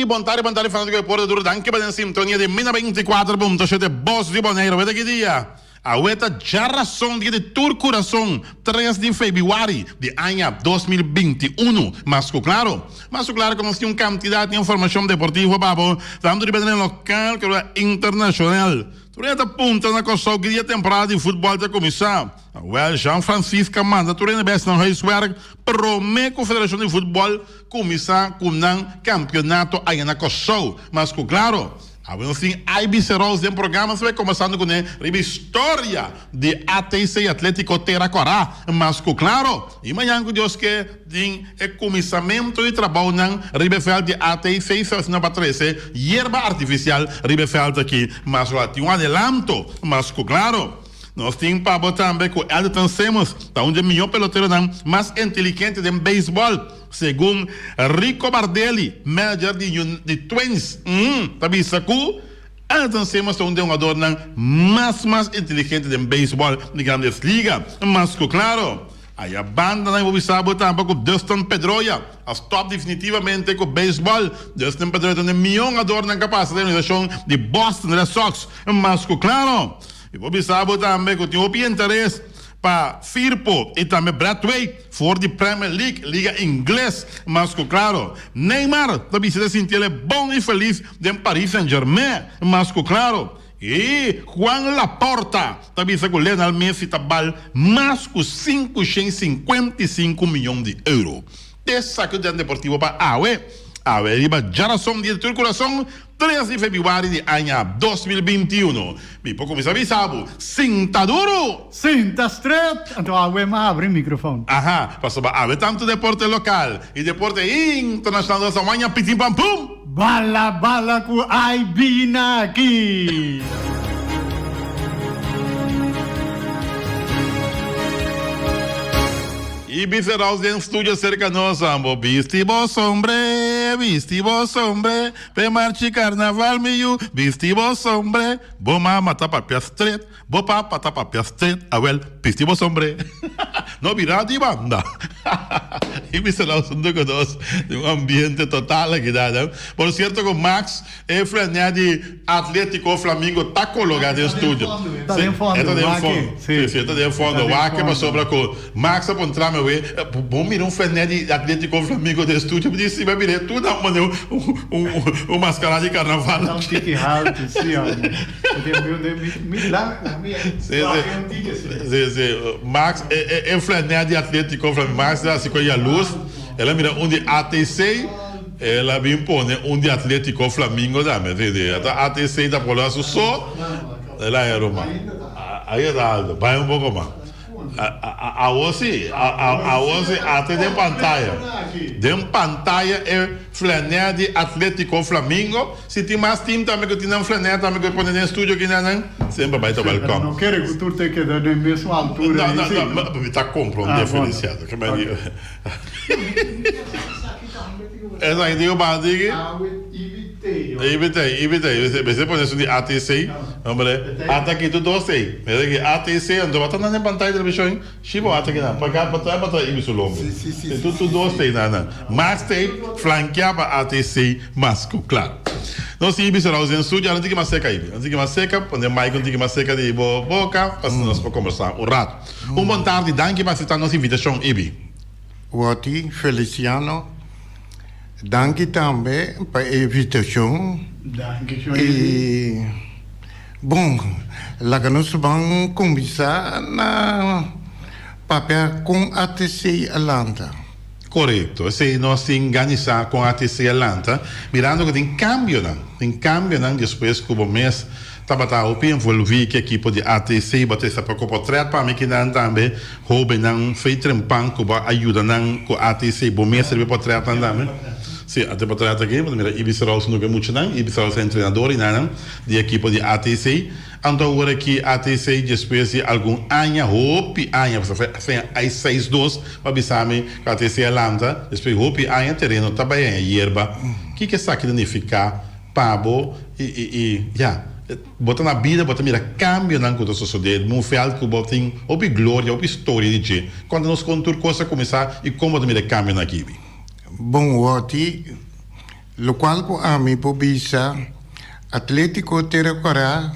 Bom tarde, fanático de Porto Duro. Danke para a sintonia de Mina 24.7 Voz de Bonaire. Vete que dia. A Ueta já razão de Tur Coração, 3 de fevereiro de ano 2021. Mas claro que nós temos quantidade de informação deportiva, babo, tanto de bem local que internacional. Tureta punta na costa que dia temporada de futebol já começar. Well, Jean Francisco manda tureta best no Reiswerk, promete que a Federação de Futebol começar com um campeonato aí na costa. Mas claro, agora sim, há biceros de programa, você vai começando com a história de ATC Atlético Teracorá, mas claro, e amanhã que Deus quer, tem o começamento de trabalho na Ribefeld de ATC, se não para 13, hierba artificial Ribefeld aqui, mas lá tem adelanto, mas claro, nós temos para botar também que Elton Semos, tá um melhor peloteiro mais inteligente de beisebol, segundo Rico Bardelli, manager de Twins. Também sacou? Elton Semos é um jogador mais inteligente de beisebol de grandes ligas, mas claro, aí a banda não vai saber também com Dustin Pedroia, a top definitivamente com o beisebol. Dustin Pedroia é um melhor jogador na capacidade de organização de Boston Red Sox, mas claro, e vou saber também que tem o interesse para Firpo e também Bradway for the Premier League, Liga Inglesa, mas claro, Neymar também se sentir bom e feliz de Paris Saint-Germain, mas claro, e Juan Laporta também se Lionel Messi tabal mais que 555 milhões de euros. Essa que é o deportivo para a riba geração de Tur Coração, 3 de fevereiro de ano 2021. E por começar a saber, sinta duro, sinta straight. Então a abre o microfone. Aha, passou a tanto deporte local e deporte internacional dessa manhã, pitim pam pum. Bala com Aibina aqui. E viscerais em estúdio cerca nós, ambo. Vistivo sombre, pe marchi carnaval meio. Vistivo sombre, bo mama tapa pia straight, bo papa tapa pia straight. Well, vistivo sombre. No virar de banda. E viscerais com nós, de ambiente total aqui, né? Por certo, com Max, é frené de Atlético Flamengo, tá colocado em estúdio. Tá de fundo. Sim, tá de fundo. O Ake, mas sobra com Max, apontar meu bom mirar um frené de Atlético Flamengo de estúdio, disse, vai virar tudo, mano, um mascarado de carnaval. Não fique alto, sim, ó. Sim. Max, é frené de Atlético Flamengo, Max, assim, com a luz, ela mira um de ATC, ela vem pôr, um de Atlético Flamengo, também, a ATC da Polônia, só, ela é Roma. Aí tá, vai um pouco mais. A hoje até de pantalla é flaneia de Atlético Flamengo. Se tem mais time também que tem flaneia também que põe no estúdio aqui não sempre vai estar balcão. Não quero que tu te quede na mesma altura. Não, está comprando diferenciado. Que mais essa aí deu base Evitei. Você põe isso de ATC, hombre. Até aqui tu sei. Mas aqui ATC, então bota na pantalla da televisão. Chivo até aqui não. Para cá, bota isso longo. Tu sei, não. Max tem flanqueava ATC, mas claro. Nós sim, isso nós em estúdio, não tem que mais seca aí. Não tem que mais seca, quando é mais não tem que mais seca de boca, para nós para conversar um rato. Boa tarde, danke para aceitar nossa invitação, Ibi. Wati Feliciano. Danke também para a invitação. E, bom, lá que nós vamos começar na papel com a ATC Atlanta. Correto, se nós se organizar com a ATC Atlanta, mirando que tem cambio, depois que o mês estava envolvido que a equipe de ATC vai ter essa preocupação para mim que também houve feito trempão que vai ajudar com a ATC, o mês serve para trás também. Sim, até para trás aqui, mas mira, Ibi Serraus não é muito não, Ibi Serraus é treinador de equipe de ATC. Então agora que ATC depois de algum ano, você faz 6-2 para bisame que a ATC Atlanta, depois ano terreno também é hierba. Que isso aqui significa pabo bota na vida, bota mira cambio na coisa social, não foi algo que bota em glória, história de gente. Quando nós contamos coisa começar e como mira cambio na equipe. Bom, Wati, lo qual com a mim pobisa Atlético Terracora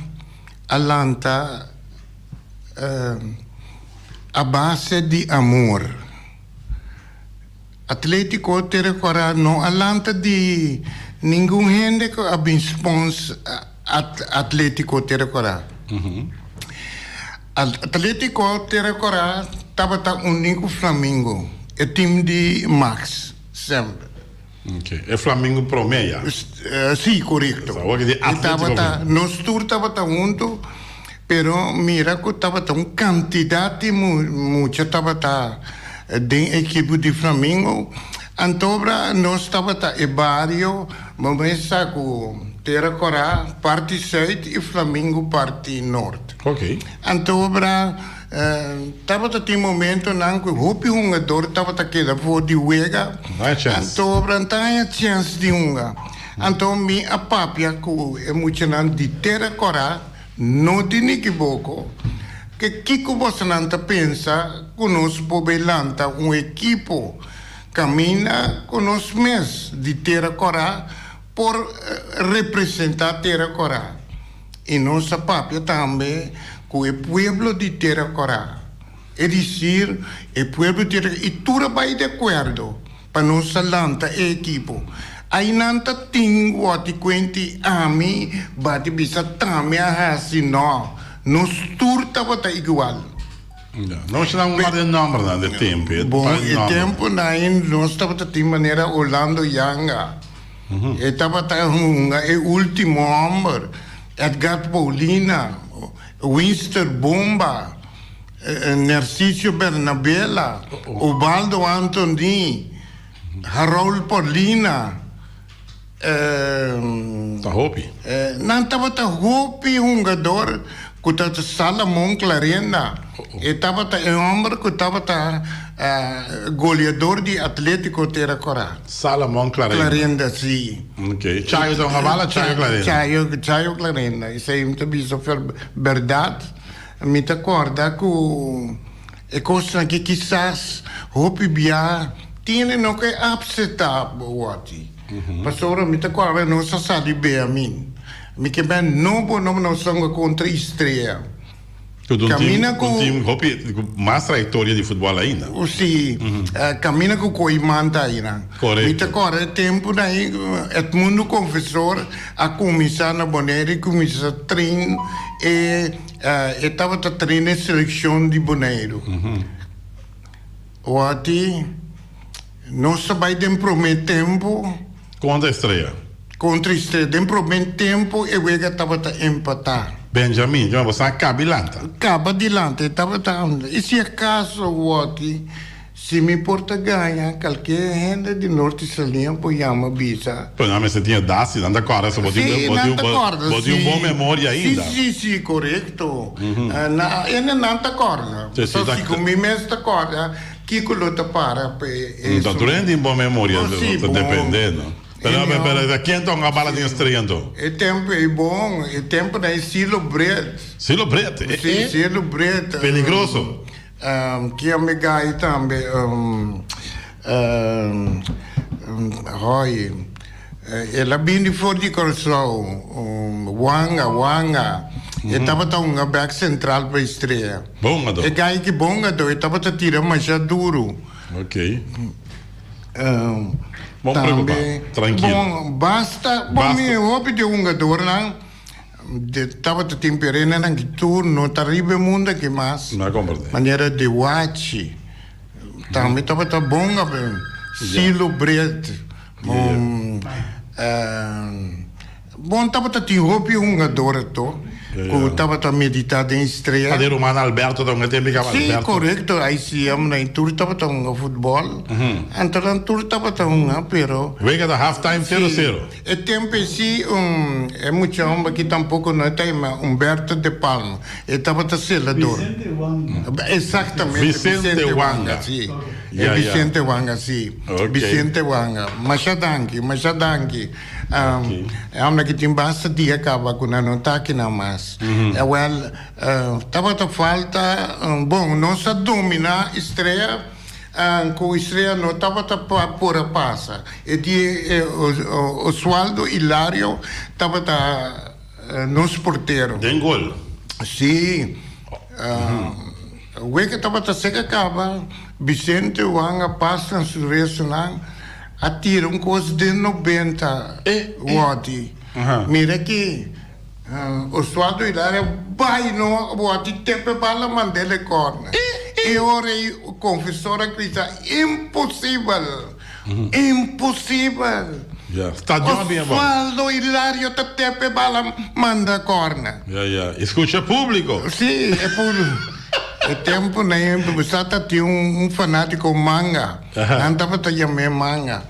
Atlanta a base de amor. Atlético Terracora não Atlanta de nenhum gente que a sponsor Atlético Terracora. Atlético Terracora estava unindo Flamengo, é time de Max sempre. Ok. É Flamengo Promeia. Sim, correto. Nós todos estávamos juntos, pero mira que estava uma quantidade muita estava da equipe de Flamengo. Então, nós estávamos em barrio, mas com Terracora, parte sul e Flamengo, parte norte. Ok. Então, estava em momento em que o jogador estava quedando fora de Uega. Não é chance. Então, não tem chance de unga. Então, a papia que é muito de Terracora, não tem equivoco, que Kiko Bosananta pensa que nós podemos equipo caminha com os meses de Terracora por representar Terracora. E nossa papia também com o povo de Terracora. É dizer, o povo de Terracora. E tudo vai de acordo para nossa lanta e equipo. Aí não tem o que conte a mim, bate bisa também assim, não. Nós tudo estava igual. Não se dá um número de tempo. Bom, o tempo nós estávamos de maneira Orlando Yanga. Estava o último homem, Edgar Paulina, Winston Bomba, Narciso Bernabella, Ubaldo Antoni, Harold Paulina. Hopi. Não estava Hopi, jogador que estava Salomão Clarena. Estava um homem que estava goleador de Atlético Terracora. Salomão Clarena. Clarena, sim. Ok. Chayo da Ravala, Chayo Clarena. Chayo Clarena. Isso aí me bisa verdade. Me acorda que é coisa que quizás Hopi Bia tem no que aceitar o ati. Pastor, me acorda não se sabe bem a mim. Me que bem não são contra estreia. Cammina com um time mais trajetória de futebol ainda. Sim, cammina com Coimanta ainda. Correto. Me acorda tempo daí, Edmundo confessor a começar na Bonaire, começar a treinar e estava a treinar a seleção de Bonaire. O ati não se vai dentro do tempo. Contra a estreia. Contra a estreia. Dentro do tempo, eu estava a empatar. Benjamin, você acaba de lanta. Acaba de lanta. E se acaso o ati, se me importa ganhar, qualquer gente de norte salinha apoiama bisa. Pois não, mas você tinha Dassi, não acorda, só botou um bom memória ainda. Sim, correto. Ele não acorda. Só se comigo mesmo acorda. Kiko luta para. Então, tu tem boa memória, dependendo. Pero quem toma a bala de estreia, então? O tempo é bom, o tempo é Silo Brett. Silo Brett? Sim, Silo Brett. Peligroso? Que é me gai também. Ela bem fora de coração. Wanga. Ele estava um back central para a estreia. Bom, Adão. É gai que bom, Adão. Ele estava a tirar mais duro. Ok. Vamos preocupar, tranquilo. Bom, basta. Bom, eu vou pedir um jogador lá. Estava a temperena na turno, não está ribe mundo que mais. Não compreendo. Maneira de watch. Também estava bom, Silo Brett. Bom, estava a ter um jogador, que estava a meditar em estreia. Cadê o Mano Alberto? Sim, correto. Aí se ama na tour estava a futebol. Então na tour estava a pero. Vega da halftime 0-0. É tempo assim, é muito homem que tampouco não tem, mas Humberto de Palma. Ele estava a selador. Vicente Wanga. Exatamente. Vicente Wanga. Sim. Vicente Wanga, sim. Vicente Wanga. Machadanki. É uma que tem bastante dia acaba com não está aqui na mais. Estava a falta, bom, não se domina estreia, com estreia não estava por a passa. E Oswaldo Hilário estava nos porteiro. Den gol. Sim. O que estava seca acaba, Vicente Wanga passa na surpresa atira coisa de 90 watt. Mira aqui. Oswaldo Hilário vai no watt tempo bala mandele corna. E ora o confessor acredita impossível. Impossível. Está bem bom. Oswaldo Hilário tempo bala manda corna. Escucha público. Sim, é por o tempo né, você tinha fanático manga. Não estava chamando manga.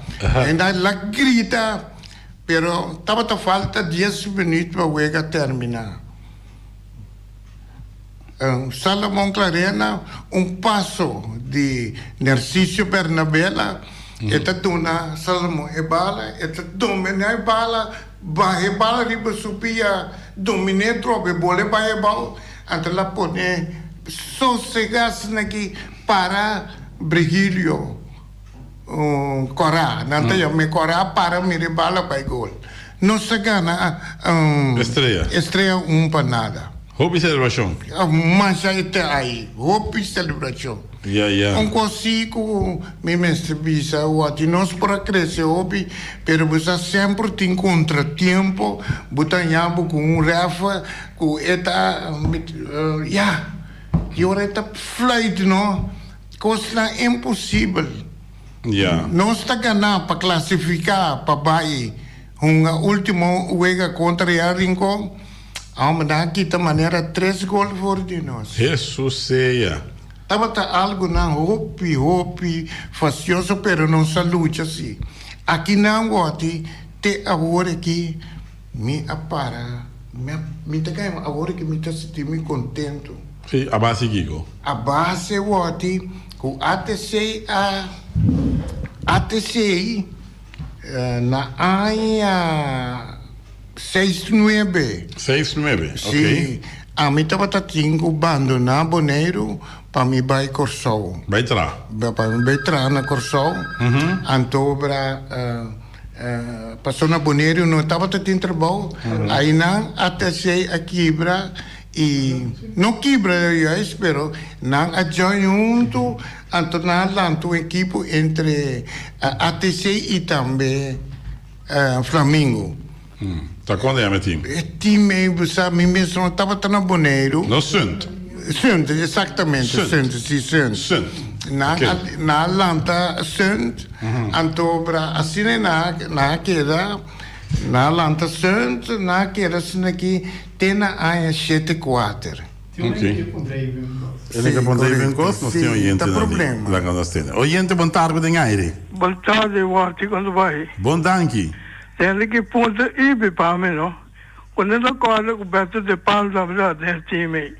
Ainda ela grita, pero estava falta 10 minutos para o jogo terminar. Salomão Clarena, passo de Narciso Bernabella, eta tuna Salomão e bala, eta domina e bala, vai bala riba supia, domine trobe bole vai bala, ante la pone sossegas naqui para Brigilio. Corá, não tem me corá para me bala para gol. Não se gana estreia para nada. Hobby celebração. Mas aí tá aí, hobby celebração. Consigo me mestre bisa o ati nós para crescer hobby, pero você sempre tem contratempo, botanhabo com Rafa, com eta e ora eta flight no, coisa impossível. Não está ganhando para classificar para baixo. Último jogo contra o Rincón, vamos dar aqui de maneira 3 gols fora de nós. Jesus seja. Estava algo na hopi, facioso, pero não se luta assim. Aqui não gote, te agora aqui, me apara, me te cai agora que me te sentindo contento. Sim, a base Gigo. A base gote, com ATC na área 6-9. 6-9, Sim. A mim estava tinha abandonar Boneiro para me vai Corsol. Vai entrar. Para me vai entrar na Corsol. Antobra passou na Boneiro, não estava tendo trabalho. Aí não até sei a quebra e não quebra eu espero não adjoin junto na lanto equipo entre ATC e também Flamengo. Tá quando é, meu time? Time, sabe, mesmo estava na Boneiro. No Sunt. Sunt, exatamente. Sunt. Na Atlanta, Sunt. Antobra, assim na queda, na Atlanta, Sunt, na queda, assim aqui, tem na área 7-4. Ele que apontei bem gosto, não tem oyente. Não tem problema. Oyente, bom tarde, bem aire. Boa tarde, Wati, quando vai? Bom danke. Tem que ponta ibe para mim, não? Quando eu acordo com o Beto de Palma, da verdade, time.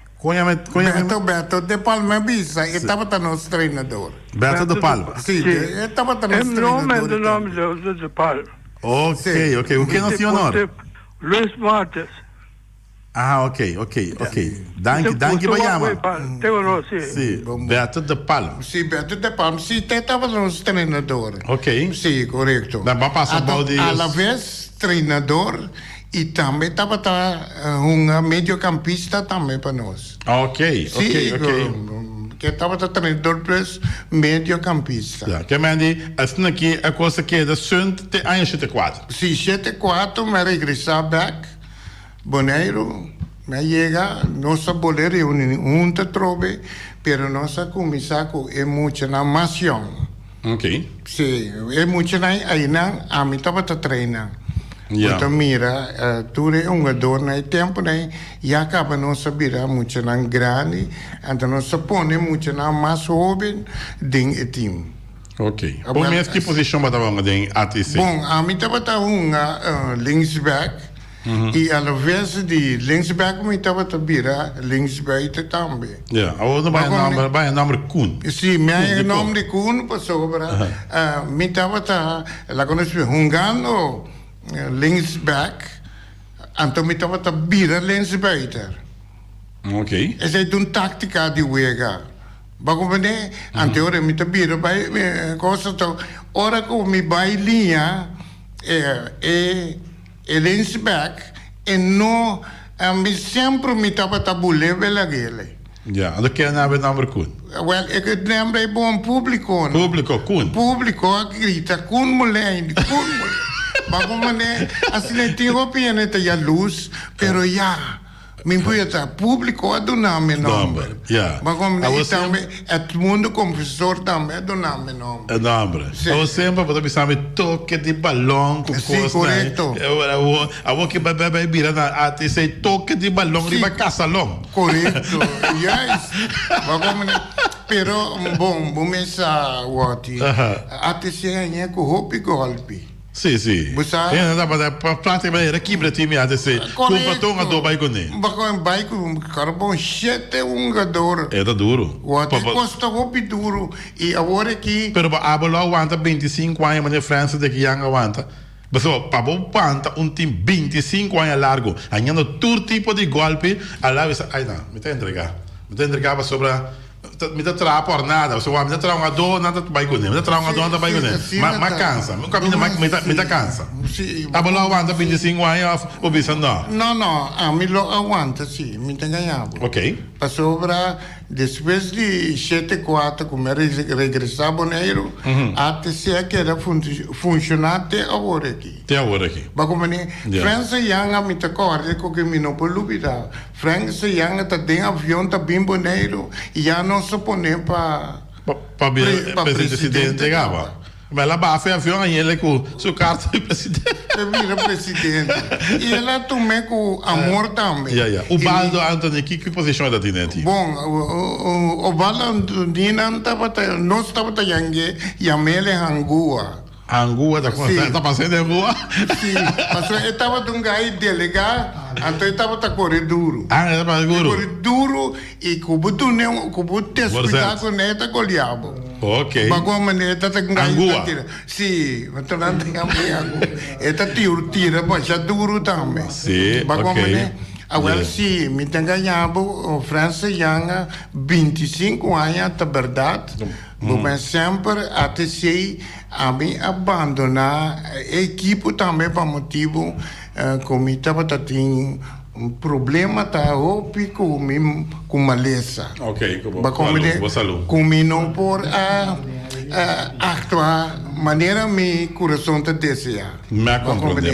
Beto de Palma Bisa, ele estava nosso treinador. Beto de Palma? Sim, ele estava nosso treinador. É o nome de Palma. Ok. O que é o senhor? Luiz Martes. Ok. Danke, Bayama. Sim. Beto de Palma. Sim, Beto de Palma. Sim, ele estava nosso treinador. Ok. Sim, correto. Vamos passar a la vez, treinador, e também estava mediocampista também para nós. Ok. Que estava treinador plus mediocampista. Ja, que mandi, assim aqui a coisa que é da Sunt te aí 7-4. Sim, 7-4, me regressar back. Boneiro, me chega, nossa boleira é te trove, pero nossa comissaco é muito na mação. Ok. Sim, é muito na aí na a mim estava treinando. Então mira, tu é jogador na tempo né, e acaba nossa vira muito na grande, então nossa põe muito na mais jovem dentro do time. Ok. Bom, mas que posição vai dar em ATC? Bom, a mim estava linksback. E a vez de linksback, me estava vira linksback também. Ja, agora vai nome Kuhn. Sim, meu nome de Kuhn passou para. Me estava lá quando jogando linksback, então me estava vira linksback. Ok. Essa é uma tática de jogar. Bago mene, ante ora mi tabiro bai cosa to ora ko mi bai linha Lensback e no mi sempre mi tava tabule bela gele. Ja, en dan ken je nou weer nummer Koen. Well, ik neem bij bon público. Público, Koen. Público grita Koen Mulijn, Koen Mulijn. Bago mene, assim nem tinha opinião te ya luz, pero ya mi pueta público a donar meu nome. Ja. Bago mene você- também, o mundo confessor também a donar meu nome. É nombre. Sì. Eu sempre vou pensar em toque de balão com Sì, coisa. corretto. Eu vou que vai virar na arte sei toque de balão Sì. riba casalão. Correto, yes. Bago mene, pero bom mesa wati. Até se ganha com hopi golpe. Sì, sì. Busa- Para praticamente aqui para ti me ate sei. Compra tonga do vai com ele. Bago um bike carbon 7 ungador. É da duro. Wat costa hopi duro e agora aqui Pero a abolo aguanta 25 anos, mas a França de que yang aguanta. Mas para bom panta time 25 anos largo, ganhando todo tipo de golpe, a lá vez, ai não, me está entregar sobre me está traga por nada, você vai me traga uma dor, nada vai com ele, me traga uma dor, nada vai com ele. Mas cansa, nunca me tá cansa. sim. Abolo aguanta 25 anos, o bicho não. Não, a mim lo aguanta sim, me tem ganhado. Ok. Passou para depois de 7-4 como regressar Boneiro, até se que era funcionar até agora aqui. Tem agora aqui. Bago mani, França yang a mi ta corre ko que mi no polubida. França yang ta den avião ta bim Boneiro e já não se pone pa Para presidente gava. Mas lá bafe avião aí ele com sua carta de presidente. vira presidente. E ela também com amor também. Ja. O Baldo Anthony, que posição é da Tineti? Bom, o Bala Dina não estava yangue Yamele Hangua. Angua, Sim. tá passando em rua? Sim, mas eu estava de um gai delegar, então eu estava a correr duro. Ah, é para Correr guru. duro e cubo tu não, cubo te explicar com neta goliabo. Ok. Bago maneta tá gai Angua. tira. Sim, mas tu não tem amigo. Eta tira, mas já duro também. Sim, Bago ok. maneta. Agora Yeah. sim, me tem ganhado, França já 25 anos, é verdade. Mas sempre até sei a mim abandonar a equipe também para motivo como estava tendo problema tá opi com maleza. Ok, Ba saúde. combino por actuar maneira mi coração te deseja. Me compreende.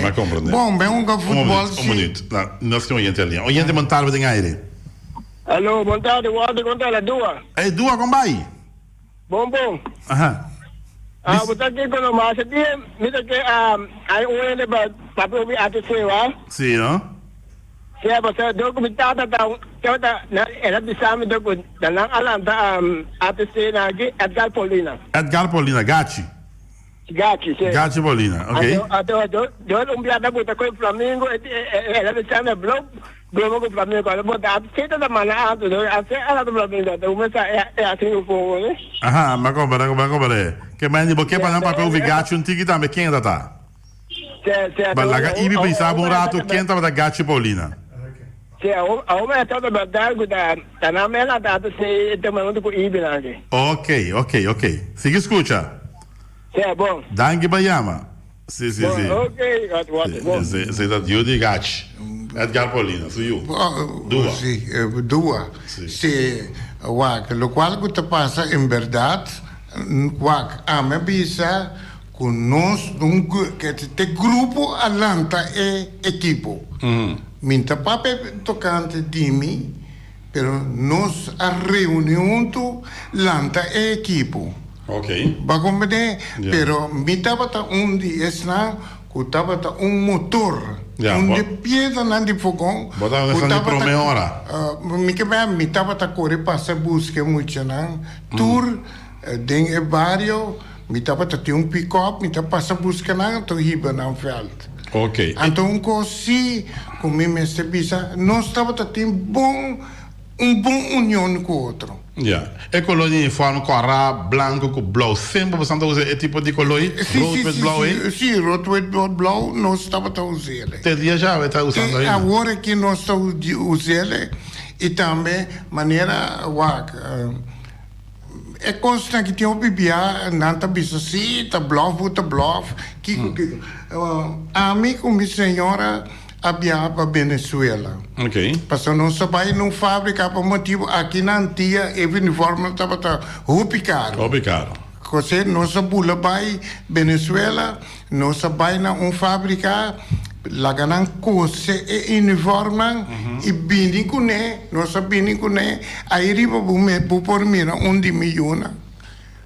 Bom, bem um futebol Um minuto. Nós temos oyente ali. Oyente montar de aire. Alô, boa tarde, Walter, conta a dua. Ei, duas com vai? Bom. Aham. Botar aqui com o Márcio, me dá que aí o ele para provar a terceira. Sim, não? Se você do comitado da era de sabe do da não alanta a terceira aqui Edgar Paulina. Edgar Paulina, Gatti. Gatti, sim. Gatti Paulina, ok? Até do piada botar com o Flamengo, era de sabe blog com o Flamengo, agora botar a da mana até ela do Flamengo, então mas é assim o povo, né? Aham, mas compre. Que mais de boque para não papel o Gatti um tiki também quem ainda tá? Balaga ibi pensava rato quem tava da Gatti Paulina. Se a uma é toda verdade da na mela da se tomando com ibi lá aqui. Ok. Siga escuta. Se é bom. Danke Bayama. Sim. Ok, bom. Você tá de Gatti. Edgar Paulina, sou eu. Dua. Sim, dua. Se lo qual que te passa em verdade, a minha bisa com nós que te grupo Atlanta é equipo. Minta pape tocante de mim, pero nós a reunião tu Atlanta é equipo. Ok. Bagomene, pero mi tabata dia esna, ku tabata motor. De piedra na de fogão. Bota nessa promessa ora. Mi tabata corre passa busca muito na tour den e barrio. Mi tabata tem pick-up, mi tabata passa busca na to hiba na veld. Ok. Então cosi, como me se bisa, nós tabata tem bom união com o outro. Ja. E colori in forma corra blanco com blauw. Sempre você não usa esse tipo de colori? Rood met blauw, hein? Sim, rood met blauw, nós estamos a usar. Tem dia já vai estar usando ainda. Agora que nós estamos usando, e também maneira é coisa que tem o bibia, não tá bisa assim, tá bluff. A mim com minha senhora abia para Venezuela. Ok. Passou não sabe não fábrica por motivo aqui na antiga e uniforme estava rupi caro. Obrigado. Você não sabe vai Venezuela, não sabe na fábrica la ganan coisa e uniforme e bini com né, não sabe bini com né, aí riba por mira de milhões.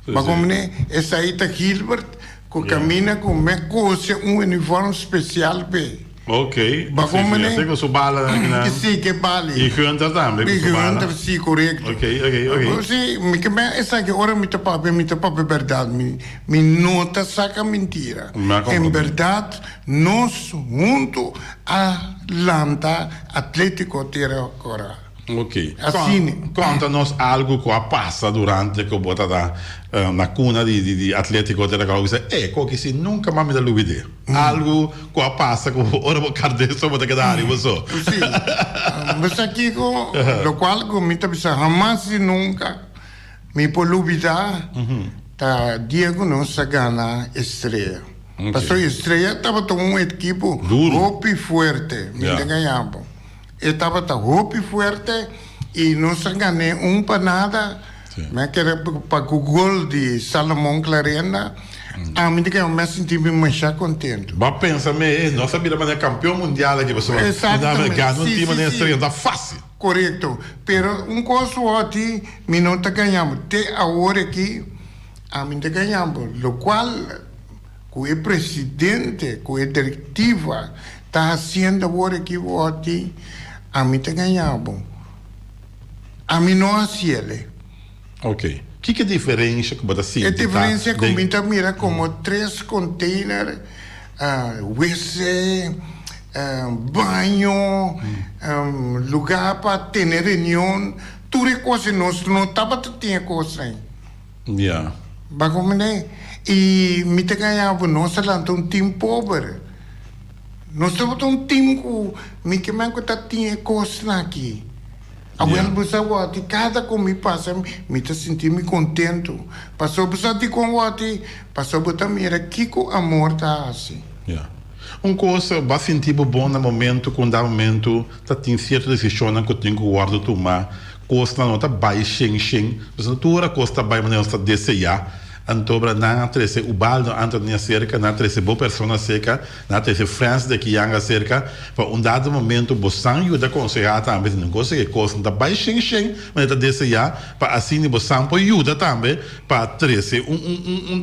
Mas como né, essa aí tá Gilbert, que camina com uma coisa uniforme especial pe. Ok. Ma come ne? Sei che su balla Que sim, que vale. E Hunter também, E que su balla. Hunter, sim, correto. Ok. Sim, essa que ora me tapa é verdade. Me nota saca mentira. Em verdade, nós junto a Lanta Atlético Terra Cora. Ok. Assim. Conta-nos algo que passa durante que bota na cuna di Atletico della Cosa. Ecco che si nunca mai da lui vede. Algo che passa che ora vou cardesso vou ter dar, você. Sim. Mas aqui lo qual me tá pensando jamás e nunca me polubida tá Diego não se gana estreia. Passou estreia tava com equipo hope forte, me ganhava. Estava hope forte e não se ganhou para nada. Mas que era para o gol de Salomão Clarena. A mim que eu me senti mais contente. Ma pensa me, non sabia ma è campione mondiale che possiamo Exatamente. un Sì, team sì, di sì. estreia da fácil. Correto. Pero coisa aqui, me não está ganhando. Até a hora aqui, a mim está ganhando. Lo qual, com o presidente, com a diretiva, está fazendo agora aqui, a mim está ganhando. A mim não é Ok. Que é a diferença que você sente? A diferença é que a gente mira como 3 containers, WC, banho, lugar para ter reunião, tudo coisa nossa, não estava tinha coisa aí. Yeah. Mas como né? E me te ganhava nossa lá um time pobre. Nós estamos um time que me que tinha coisa aqui. Agora você vota, cada comigo passa, me tá sentindo contente. Passou você de com vota, passou você mira que o amor tá assim. Yeah. Coisa vai sentir bom no momento, quando há momento, tá tem certa decisão que tem que guardar tomar, coisa não tá baixa, você toda coisa tá baixa, mas está desejar. Antobra na trece o baldo Antonia cerca na trece boa pessoa cerca na trece friends de que yanga cerca para dado momento bosan ajuda aconselhar também não consegue coisa da baixa mas está desejar para assim bosan pode ajuda também para trece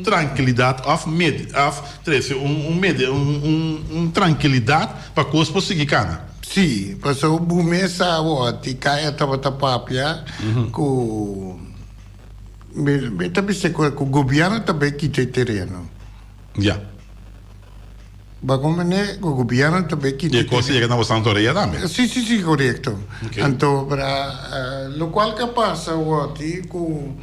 tranquilidade trece tranquilidade para coisa conseguir cana. Sim, passou o bumesa o tica estava tapapia com também se que o governo também quita terreno. Já. Como né, o governo também quita. E coisa que não santoria também. Sim, correto. Okay. Então, para o qual que passa o com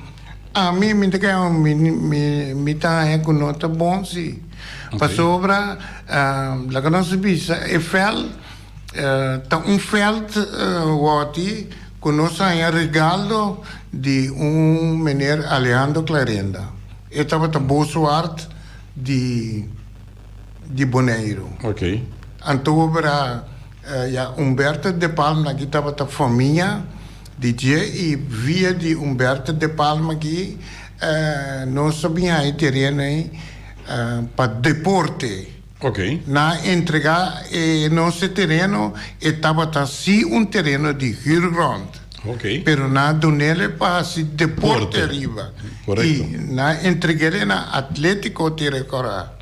a mim me tá com nota bom sim. Passou para lá que nós visa é fel tá felt o com nós aí regalo de menino Alejandro Clarenda. Ele estava na boa arte de Boneiro. Ok. Então, para Humberto de Palma, que estava na família de Dia, e via de Humberto de Palma, que nós sabíamos aí terreno aí para deporte. Ok. Na entregar nosso terreno, estava assim terreno de Rio Grande. Ok. Pero na donele passa deporte arriba. Correto. E na entreguei na Atlético Terra Cora.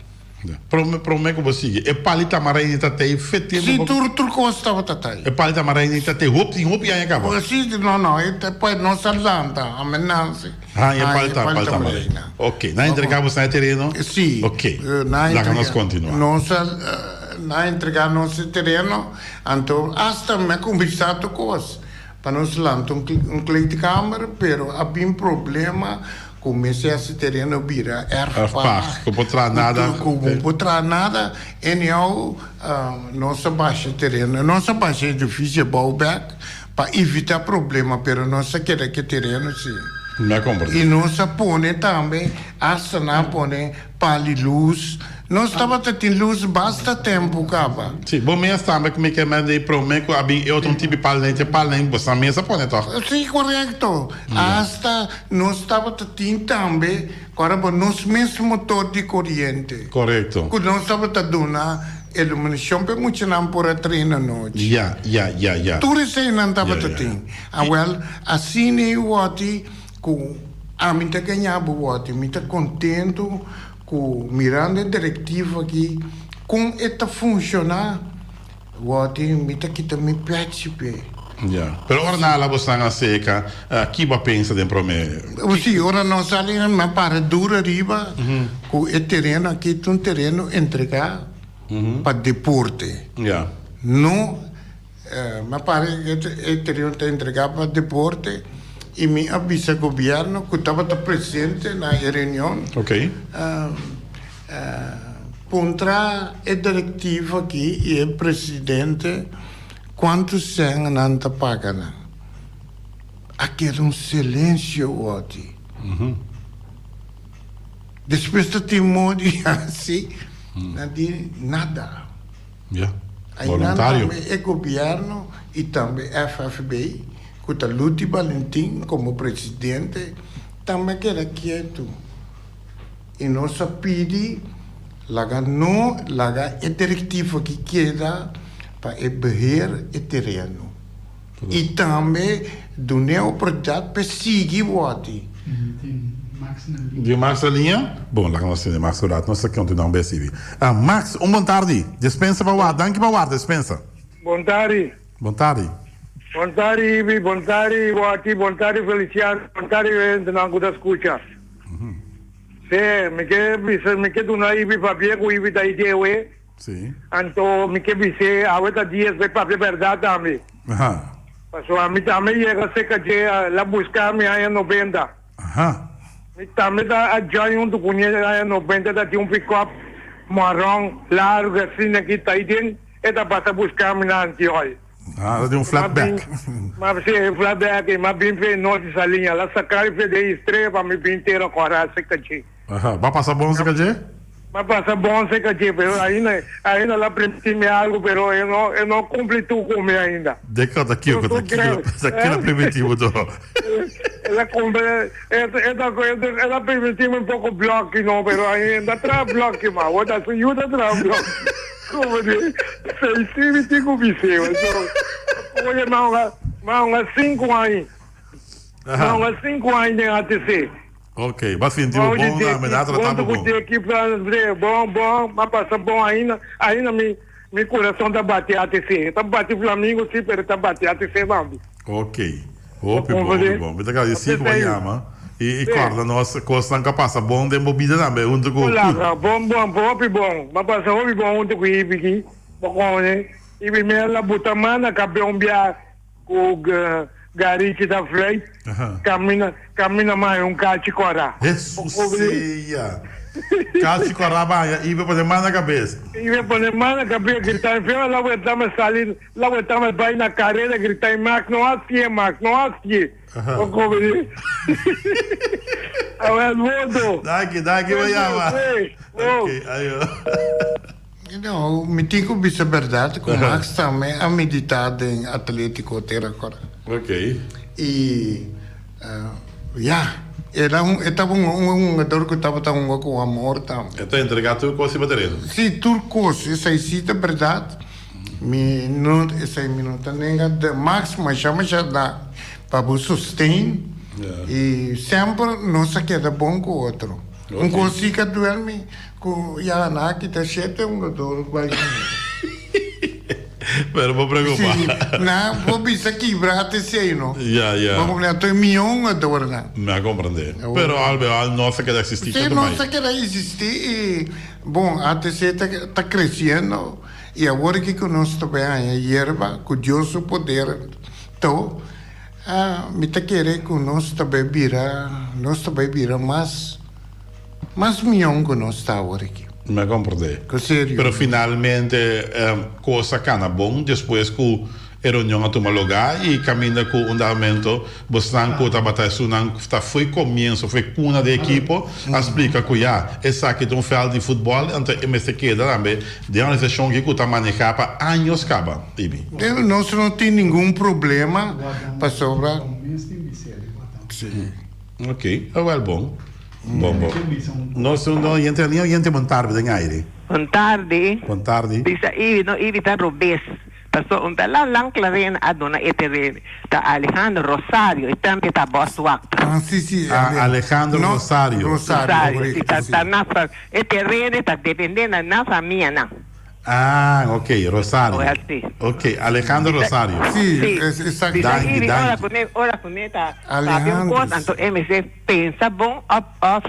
Para me como sigue, é palita marinha tá tem fetinho. Sim, tudo costa tatai. É palita marinha tá tem roupa aí acaba. Sim, não, depois não salanta, amenaça. É palita marinha. Ok, na entregamos na terreno. Sim. Ok. Na entrega nós continuamos. Na entregar nosso terreno, então hasta me conversado coisa. Para nós lançar cliente de câmera, pero havia problema. Comecei a se terreno vira erfar, não pode trazer nada. Não pode trazer nada, e nossa baixa terreno, nossa baixa edifício é back para evitar problema, pero nossa quer que terreno sim. Me comprende. E nós põe também, hasta não põe luz. Nós estava tendo luz basta tempo, capa. Sim, bom mesmo também como é que é mais de prometo a bem eu tipo de palente, você mesa põe toch? Sim, correto. Hasta nós estava tendo também, agora nós mesmo motor de corrente. Correto. Quando nós estava dando iluminação para muito não por a treina noite. Ja. Tudo isso aí não estava Ja. tendo. Well, assim eu acho que a mim está ganhando o ato, me está contento com mirando a diretiva aqui, com esta funcionar, o ato me está aqui também participe. Ja. Pero ora na la bostanga seca, chi va pensa dentro me? Sim, ora nós saímos mas para dura riba, com o terreno aqui, um terreno entregar para deporte. Ja. Não, mas para o terreno está entregado para deporte. E me avisa o governo que estava presente na reunião Ok. contra a diretiva aqui e o presidente quanto sangue não está pagando. Aqui era silêncio hoje. Depois de Timóteo assim, não diz nada. Ja. Aí Voluntário. o governo e também a FFB que a Lute Valentim como presidente também quer quieto e nós pedimos laga a diretiva que queda para beheer o terreno e também do neoprojeto para seguir o ati. De Max a linha? Bom, lá nós temos Max Dourado, nós continuamos bem civil. Max, boa tarde. Dispensa para o ar, danke para o ar, dispensa. Boa tarde. Boa tarde. Boa tarde, Ibi. Boa tarde, Wati. Boa tarde, Feliciano. Boa tarde, Nango da Escucha. Se, me que tu na Ibi papel com Ibi da IDE. Sim. Então, me que vise, ahorita dias de papel verdade também. Aham. Passou a mim também chega seca de lá buscar me aí 90. Aham. Me também da já junto com ele aí 90 da de pick-up marrom largo assim aqui tá aí dentro. Eta passa buscar me na antioi. Ah, de flatback. Mas se flatback, mas bem feito noite essa linha. Lá sacar e de estreia para me bem inteiro agora, seca de. Aham. Vai passar bom, seca de? Mas passa bom, seca de, pero ainda lá permite-me algo, pero eu não completou com ainda. Deca daqui, o que daqui é primitivo do. Ela permitiu-me pouco bloco, não, pero ainda traz bloco, mas outra ajuda traz bloco. Como diz, 625 viseu. Olha, mas 5 anos. Mas 5 anos em ATC. Ok, mas sim, tipo bom, me dá tratado bom. Bom, mas passa bom ainda meu coração tá batendo ATC. Tá batendo Flamengo, sim, pero tá batendo ATC, vamos. Ok. Bom. Me dá 5 anos, e corda nossa, costa não passa bom, de movida também, junto com o bom. Mas passa bom, junto com o Ibi, porque Ibi me la butamana, cabelo com garite da frente, caminha mais cachicorá. Jesusia! Cachicorá, vai, e vai poder mais na cabeça. E vai poder mais na cabeça, gritar, lá vai estar mais salindo, lá vai estar mais bem na carreira, gritar, Max, não há que. Como diz? Daqui, vai chamar. Ok, aí, Não, me digo a verdade, com o Max também a meditar em Atlético Terracora. Ok. E, estava um jogador que estava com amor também. Então, entregar tudo com o terreno. Sim, tudo coisa, essa é a verdade. Essa é a minuta nega de Max, mas chama já dá para o sustain. E sempre não se queda bom com o outro. Um consiga dormir com a que está cheio um jogador vai. Pero vou preocupar. Sim, não, vou pensar que brate sei não. Vamos lá, tô milhão agora não. Me compreender. Pero algo nossa que existir também. Sim, nossa que existir e bom, a TC está crescendo e agora que nós também a hierba, com Deus o poder, então, me tá querer que nós também vira mais milhão que nós está agora aqui. Me compreender. Sério. Pero finalmente, coisa cana bom, depois que reunião a tomar lugar e caminha com o andamento, você não conta batalha, foi começo, foi cuna da equipe, explica que essa aqui é um fel de futebol, então esse queda também, de uma organização que está manejada para anos acaba, Ibi. Nós não tem nenhum problema para sobrar. Ok, é well, bom. Bom. Nós não gente ali, gente montar bem aire. Boa tarde. Boa tarde. Bisa ibi ta robes. Paso unta lang clarin aduna etere ta Alejandro Rosario itampe ta boss wakta. Sim. Alejandro Rosario. Rosario, Si ta nasa etere ta dependendo nasa minha na. Ah, ok, Rosario. Ok, Alejandro Rosario. Sim, exacto. Ibi ora kuneta. Alejandro. Anto MC pensa bom of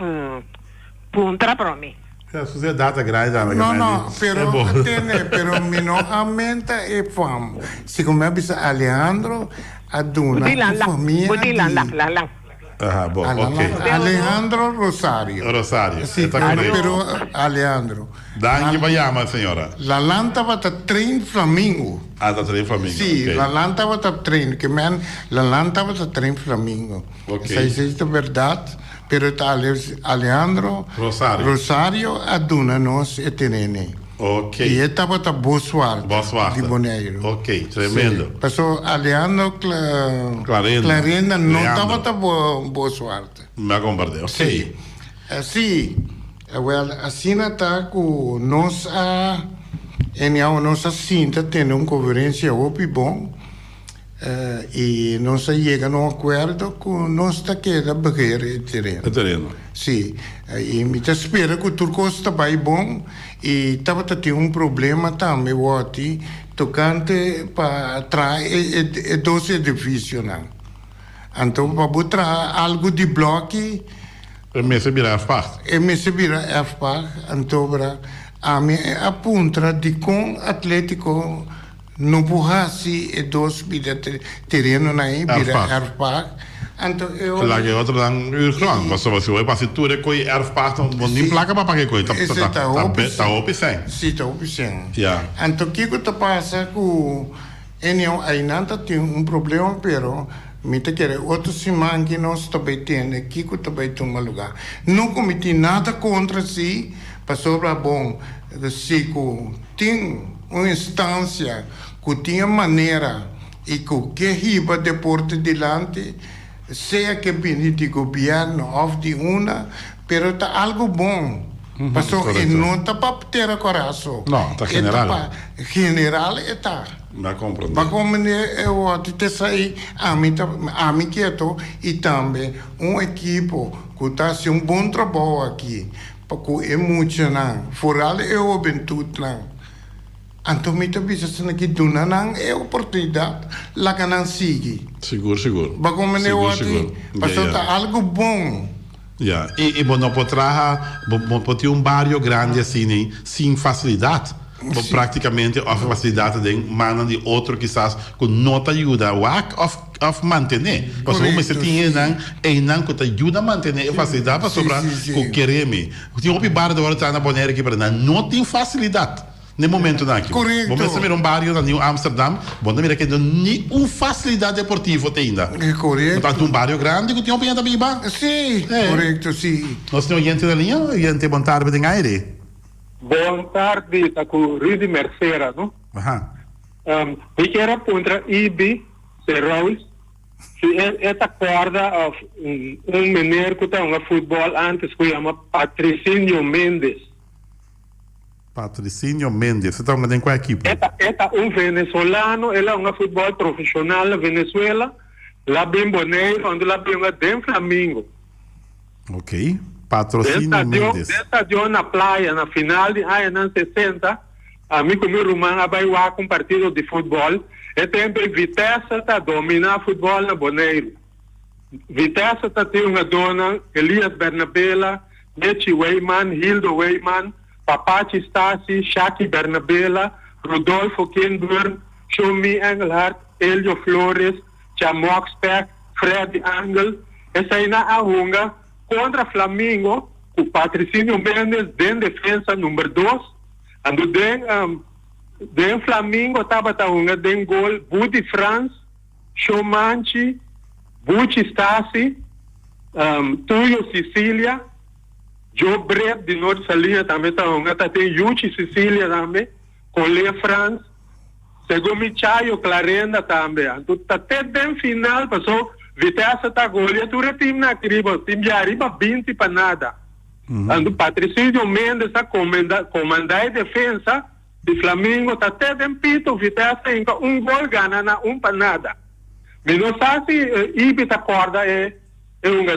puntra para mim. A sociedade grande. No, pero mi no aumenta e fam. Si come avisa Alejandro aduna familia. Lang. Ah, bom, ok. Alejandro Rosario. Rosario. Sì, Está corretto. pero Alejandro. Danke vai chiama, signora. La lanta va a train flamingo. Ah, da tre famiglie. Sì, ok. la lanta va a train, que man, la lanta va a train flamingo. Ok. Esa es verdad, pero Alejandro Rosario aduna nos etenene. Ok. Y esta va a Boswart. Boswart. Di Bonaire. Ok, tremendo. Sí. Pasó Alejandro Clarenda no estaba a Boswart. Me compartí, ok. Sí. Así, well, así está con nos cinta tiene una conferencia muy bom y nos llega a un acuerdo con nuestra queda beguer el terreno. El terreno. Sí, y me espera que o turco está bem bom e estava tendo um problema também, Wati, tocante para trazer dois edifícios, não. Então, para botar algo de bloco, Me se vira parte. me se vira FPAC, então, a mim aponta de com Atlético não porrasse e dois terreno na vira FPAC. Então, Lá que outro dan urgrang, mas se você vai para a tudo com erfpacht, não nem placa para pagar coisa. Tá op sem. Sim, tá op sem. Ja. Então, o que que passa com ainda tem um problema, pero me te quer outro semana que nós também temos, que também tem um lugar. Não cometi nada contra si, para sobrar bom, se tem uma instância que tinha maneira e que riba deporte delante, seja que viene de governo ou de uma, pero está algo bom. Passou e não está para ter coração. Não, está general. General está. Me compreendo. Mas como eu te saí, a mim quieto e também uma equipe que está fazendo um bom trabalho aqui, porque é muito não. Fora eu aventura não. Então, me bisa que duna nang oportunidade lá que não sigue. Seguro. Bagom ne wati, passou tá algo bom. Ja, e bom não pode trazer, pode ter barrio grande assim, sem facilidade. Praticamente a facilidade de mano de outro quizás com não te ajuda a manter. Porque como você tinha não que te ajuda a manter a facilidade para sobrar com quereme. Tinha um bar de hora na Bonaire aqui para não tem facilidade. No momento aqui. Correto. Vamos ver um bairro na New Amsterdam, bom, mira que não nenhuma facilidade deportiva tem ainda. Correto. Portanto, um bairro grande que tem uma pinha biba. Sim, correto, sim. Nós temos gente da linha, gente boa tarde em aire. Boa tarde, está com Ridi Mercera, não? Aham. Eu quero apontar IB, Serraus, se esta corda menino que está no futebol antes que chama Patricinio Mendes. Patricinio Mendes, você está em qual equipe? Esta venezolano, ele é um futebol profissional na Venezuela, lá bem Bonaire, onde lá bem de Flamengo. Ok. Patrocínio Mendes. Esta deu na praia, na final de anos 60, a mim com meu irmão vai lá com partido de futebol, e sempre Vitesse está dominar futebol na Bonaire. Vitesse está tem uma dona, Elias Bernabella, Betty Weyman, Hildo Weyman, Papachi Stasi, Shaki Bernabella, Rodolfo Kinburn, Shumi Engelhardt, Elio Flores, Chamoxpeck, Fred Angel. Essa aí na Ahunga contra Flamengo, o Patricinio Mendes, den defensa número 2, ando den Den Flamengo estava unga den gol Budi France, Shomanchi, Bucci Stasi, Tuyo Sicilia, Joe Brett de Norte Salinha também está unga, tem Yuchi Sicilia também, Colé France, segundo Chayo Clarenda também. Então até den final passou Vitesse tá goleiro, tu time na criba, time de arriba 20 para nada. Então Patricinho Mendes está comandar a defesa de Flamengo, tá até dempito, Vitesse um gol ganha na para nada. Mas não sabe se Ibi tá corda é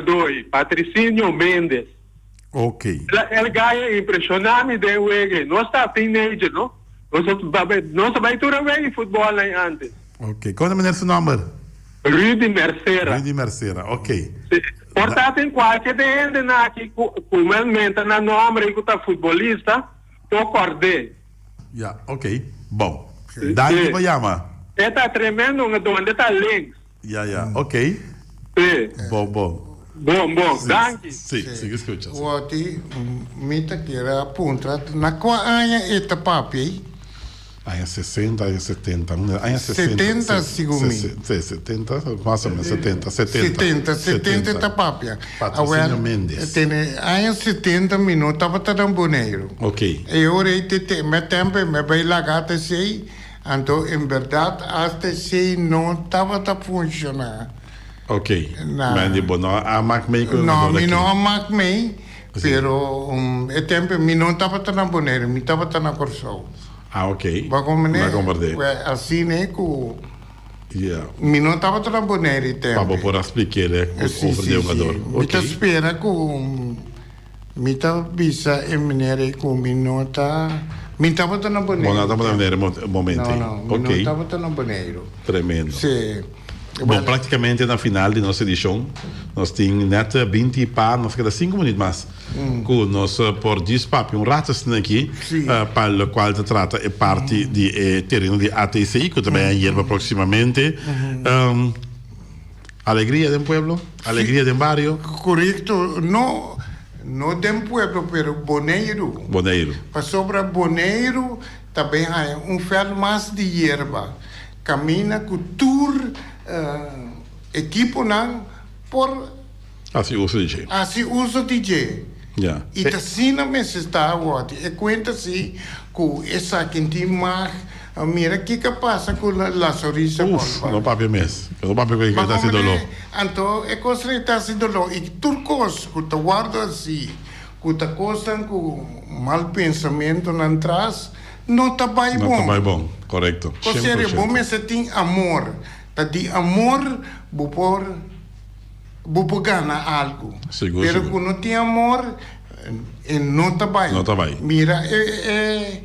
dois, Patricinho Mendes. Ok. Ele ganha impressionante de Wege, não está teenager, não? Nós vai tudo bem futebol lá antes. Ok. Qual é o seu número? Rudy Mercera. Rudy Mercera, ok. Portanto, em qualquer dente aqui, comumente na nome que está futebolista, eu acordei. Yeah, ok. Bom. Dani para chama. Está tremendo, onde está links. Ok. Sim. Bom. Bom, danke. Sim, escuta. Wati, mita kira punta, na qual anha eta papi? Aí 60, aí 70. Aí 70, segundo. Sim, 70, mais ou menos 70. 70 eta papi. Patrocínio Mendes. Anha 70 minutos, estava tão boneiro. Ok. E ora, me tempo, me vai lagata sei, então, em verdade, até sei não estava a funcionar. Ok. Mas de bom, a MacMay não, não a MacMay, pero e tempo mi não estava tão boneiro, mi estava tão corso. Ah, ok. Va come ne? Va compreender. Assim né com Yeah. mi não estava tão boneiro e tempo. Para por explicar, o jogador. Mi ta spera com mi ta bisa e menere com mi não tá mi estava tão boneiro. Bom, nada para ver momento. Não, ok. não estava tão boneiro. Tremendo. Sim. Bom, praticamente na final de nossa edição, nós temos net 20 para, nós queda 5 minutos mais, com nós por 10 papi, rato aqui, para o qual se trata é parte de terreno de ATCI, que também é hierba proximamente. Alegria do pueblo, alegria do barrio. Correto, não do pueblo, pero Boneiro. Boneiro. Para sobre Boneiro, também há fel mais de hierba. Camina com tour equipo não por Assim uso DJ. assim uso DJ. Yeah. E assim não me está agora. E conta assim com essa quente mais mira que passa com a sorriso. Não papi mesmo. Não papi que está se dolor. Então é coisa está se dolor e turcos que te guarda assim, que te costam com mal pensamento não traz, não tá bem bom. Não tá bem bom, correto. Ou seja, bom mas tem amor. De amor, vou ganhar algo. Seguro, pero seguro. quando tem amor, não está bem. Não tá bem. Mira, é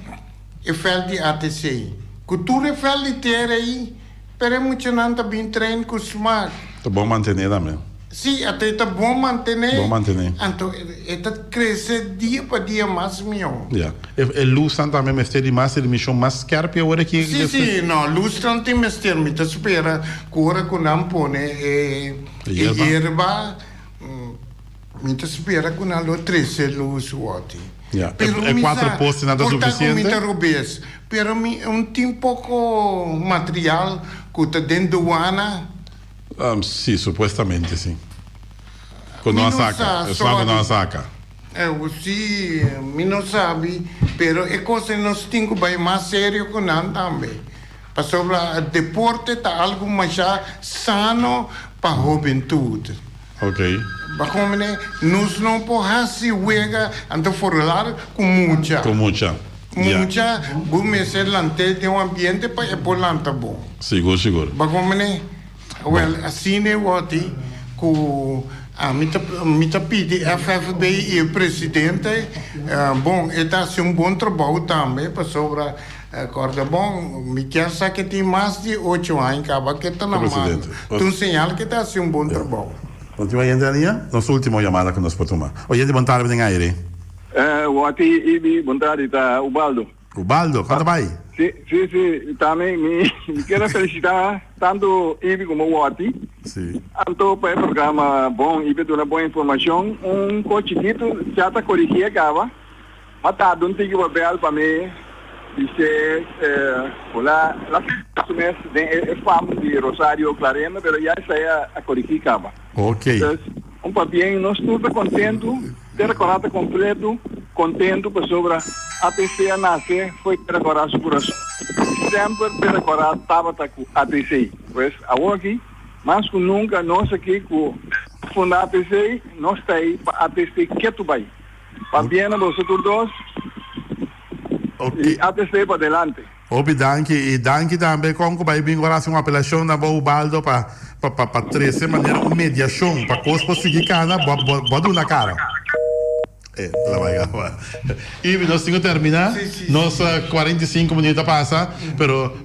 fel de ATC. Cultura é fel de ter aí, pero muito não está bem treino com os mar. Tá bom manter também. Sim, até está bom manter. Bom manter. Então, está crescer dia para dia mais melhor. Yeah. E luz também me está de mais, ele me chama mais scarpe agora que. Sim, não, luz não tem mais termo, te espera, cura com não põe erva, me te espera com a lo 13 luz ótimo. Yeah. E 4 postos nada suficiente. Pero tem pouco material que está dentro do ana. Sim, supostamente sim. Com não saca, só com não saca. Sim, me não sabe, pero é coisa nós temos bem mais sério que não também. Para sobre o deporte tá algo mais sano para a juventude. Ok. Como nós não podemos jugar ante forlar com muita. Com muita. Muita, vamos ser lante de ambiente para é por lanta bom. Seguro. Well, assim é o que me pedi FFB e o presidente, bom, está um bom trabalho também para sobre corda bom, me quer saber que tem mais de 8 anos que está na mão. Então, sinal que está um bom trabalho. Continua indo ali, nossa última chamada que nós podemos tomar. Oi, bom tarde, bem aí. Wati Ibi, bom tarde, tá Ubaldo. Ubaldo, quanto vai? Sim, também me quero felicitar tanto Ibi como Wati. Sim. Tanto para o programa bom, Ibi dá boa informação, cochitito já está corrigindo agora, mas tá dando um papel para mim, dice, la mes de fama de Rosario Clarena, pero ya está a codificaba. Ok. Então, bien, nós estamos contentos, ter corata completo, contento para sobre ATC a nascer, foi ter corata o coração. Sempre ter corata estava com ATC. Pois, agora aqui, mas que nunca, nós aqui, com fundar ATC, nós está aí para ATC que tu vai. Para bem, vocês dois, e ATC para adelante. Obi, danke também com que vai vir agora uma apelação na boa baldo para trazer maneira uma mediação para coisa conseguir cana bodo na cara. La vai agora. E nós temos que terminar. Nossa 45 minutos passa, pero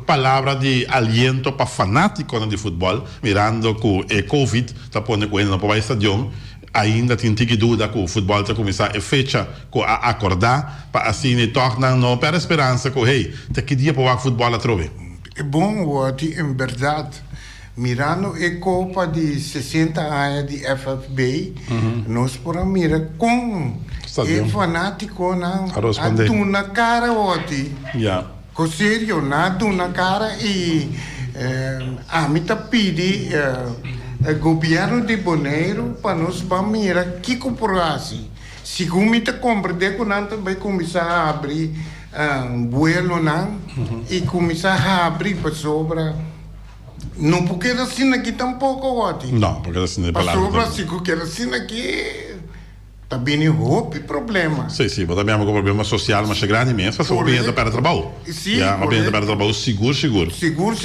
palavra de aliento para fanático de futebol, mirando que o Covid está pondo com ele no estadião. Ainda tem que dúvida que o futebol está começar a fecha a acordar para assim tornar não per esperança que hey, te que dia para o futebol a trove. É bom, Wati, em verdade. Mirando a Copa de 60 anos de FFB, nós podemos mirar com o fanático na cara, Wati. Com sério, na cara e a mim está pedindo o governo de Bonaire para nós vamos mirar que corporação. Se como está compreendendo que nós também começar a abrir vuelo e começar a abrir para sobra. Não porque assim aqui tampouco, Wati. Não, porque assim é para sobra, se porque assim aqui também houve problema. Sim, mas também há um problema social, mas é grande mesmo, para o ambiente para trabalho. Sim, o ambiente para trabalho seguro. Seguro.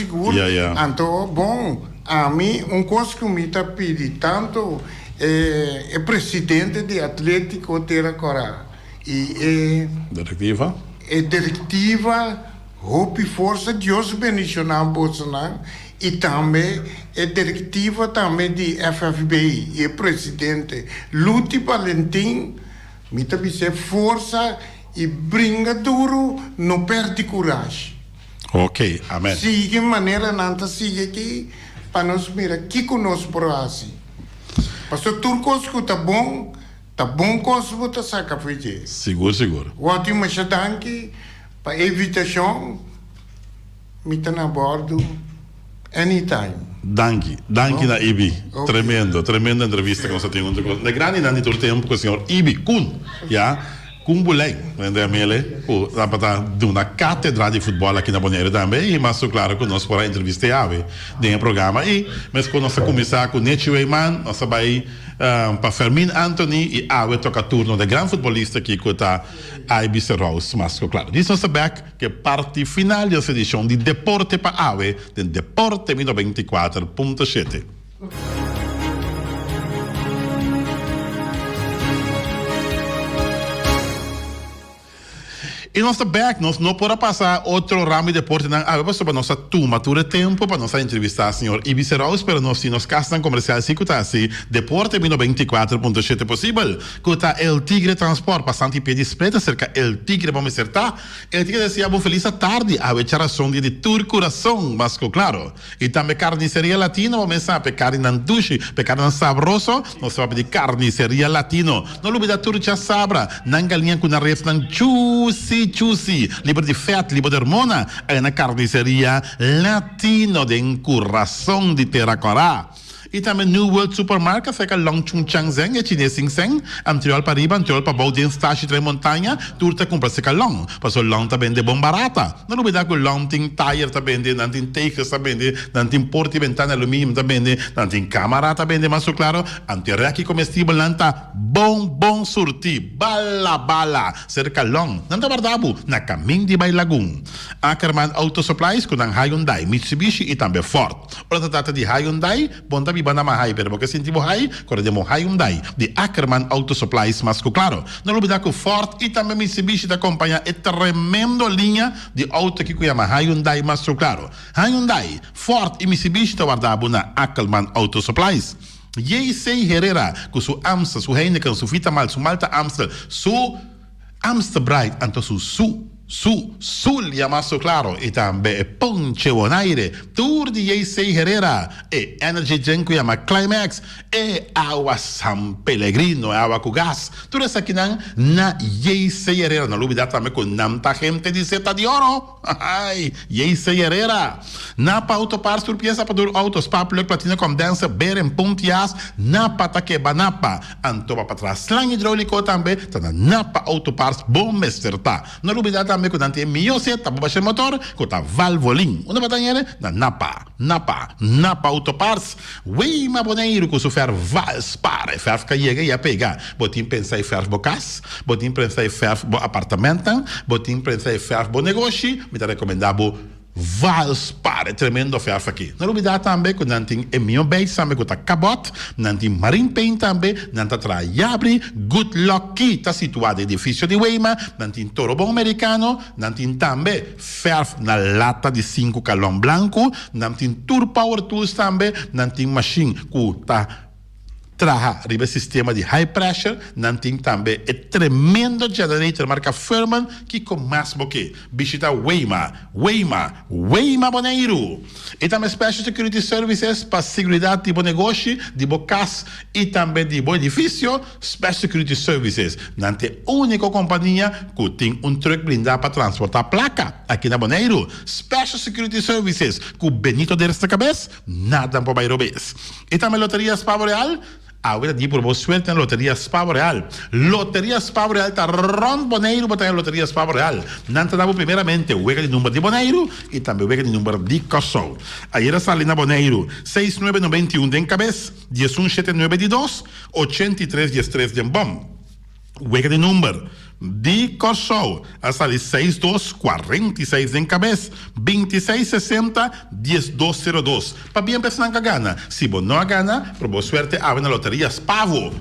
Então, bom, a mim, coisa que me está pedindo tanto é presidente de Atlético Terracorá. E diretiva? É diretiva, Hope Força, Deus bendicionar Bolsonaro. E também é diretiva também de FFBI. E presidente Lute Valentim, me está dizendo força e brinca duro, não perde coragem. Ok, amém. Siga maneira, não siga aqui. Para nós mirar que conosco por assim. Pastor Turcos que tá bom coisa você saca fazer. Seguro. O ótimo chatanque para evitação me tá na bordo anytime. Danke na Ibi. Okay. Tremenda entrevista que você tem na grande nani todo tempo com o senhor Ibi Kun, Kumbulei, para dar uma cátedra de futebol aqui na Bonaire também, mas claro que nós podemos entrevistar no programa mas quando nós começar com Nechi Weyman, nós vamos para Fermin Anthony e toca turno de grande futebolista que está Ibi Serraus, mas claro, diz nossa back que parte final dessa edição de Deporte para Ave, de Deporte 24.7. E nós back, nós não podemos passar outro ramo de deporte para nossa turma, tempo para nossa entrevistar o senhor Ibi Serraus, pero nós castan comercial se está assim, Deporte 24.7 possível, que está El Tigre Transport, passando pé de espreita, cerca El Tigre, vamos acertar. El Tigre decía, bom feliz tarde, a vecharação de tur coração, mas claro. E também carniceria latino, vamos saber, carne nandushi, carne sabroso, nós vamos pedir carniceria latino. Não olvida tur já sabra, nan galinha com na ref nan juicy, livre de fat, livre de hormona, é na carniceria latino de coração de Terracorá. E também New World Supermarket, fica Long Chung Chang Zeng, é chinês Sing Seng, anterior para riba, anterior para Baudin, Stash e montanha, turta compra fica long, passou long também de bom barata. Não olvidar que o long tem tire também, não tem teias também, não tem porta e ventana alumínio também, não tem câmara também, mas claro, anterior aqui comestível, não tá bom surti, bala, cerca long, não tá bardabo, na caminho de Bailagum. Ackerman Auto Supplies, com Hyundai, Mitsubishi e também Ford. Ora, trata de Hyundai, bom também na Mahai, pero porque sentimos Hai, corremos Hyundai, de Ackerman Auto Supplies, mas claro, não olvidar que o Ford e também Mitsubishi da companhia é tremendo linha de auto que chama Hyundai, mas claro, Hyundai, Ford e Mitsubishi estão guardados na Ackerman Auto Supplies. J.C. Herrera, com sua Amstel, sua Heineken, sua Fita Mal, sua Malta Amstel, sua Amstel Bright, então sua Zulia Masso Claro e também Ponche Bonaire, Tour de Yeisei Herrera e Energy Drink chama Climax e Água San Pellegrino, água com gás. Tudo isso aqui na Yeisei Herrera. Não olvidar também com nanta gente de Zeta de Oro. Ai, Yeisei Herrera. Napa Autopar surpresa para autos Papulek Platina Condensa, Beren Pontias, Napa Takeba Napa, Antoba para trás, slang hidráulico também, tá na Napa Autopars bom mesterta. Não olvidar também com nante mioseta para baixar motor, com tá valvolim. Uma batanha na Napa Autopars. Weima Boneiro com sofrer Valspar, ferf que chega e a pegar. Botim pensar em ferf bocas, botim pensar em ferf bo apartamento, botim pensar em ferf bo negócio, me tá recomendado Valspar, é tremendo ferro aqui. Não olvidar também que não tem Emil Base, também que está Cabot, não tem Marine Paint também, não está Traiabre, Good Luck, está situado no edifício de Weima, não tem Toro Bom Americano, não tem também ferro na lata de 5 galão branco, não tem Tour Power Tools também, não tem machine que está traha riba sistema de high pressure, não tem também é tremendo generator marca Furman que com mais boque visita Weima Boneiro e também Special Security Services para segurança de bom negócio, de bom casa e também de bom edifício. Special Security Services não tem única companhia que tem truck blindado para transportar placa aqui na Boneiro. Special Security Services com Benito desta cabeça nada para bairro bes e também Loterias Pavo Real. Ahora di por vos suerte en Loterías Pavo Real. Loterías Pavo Real está Ron Boneiro para en Loterías Pavo Real. Nanta damos primeramente hueca de número de Boneiro y también hueca de número de Cossou. Ayer sale na Boneiro 6991 de Encabez, 11792, 8313 de Embom. Hueca de número de Cossou, a salir 6246 en Cabez, 2660 1202. Para bien pensar que gana. Si vos no gana, por vos suerte, abre na Loterias Pavo,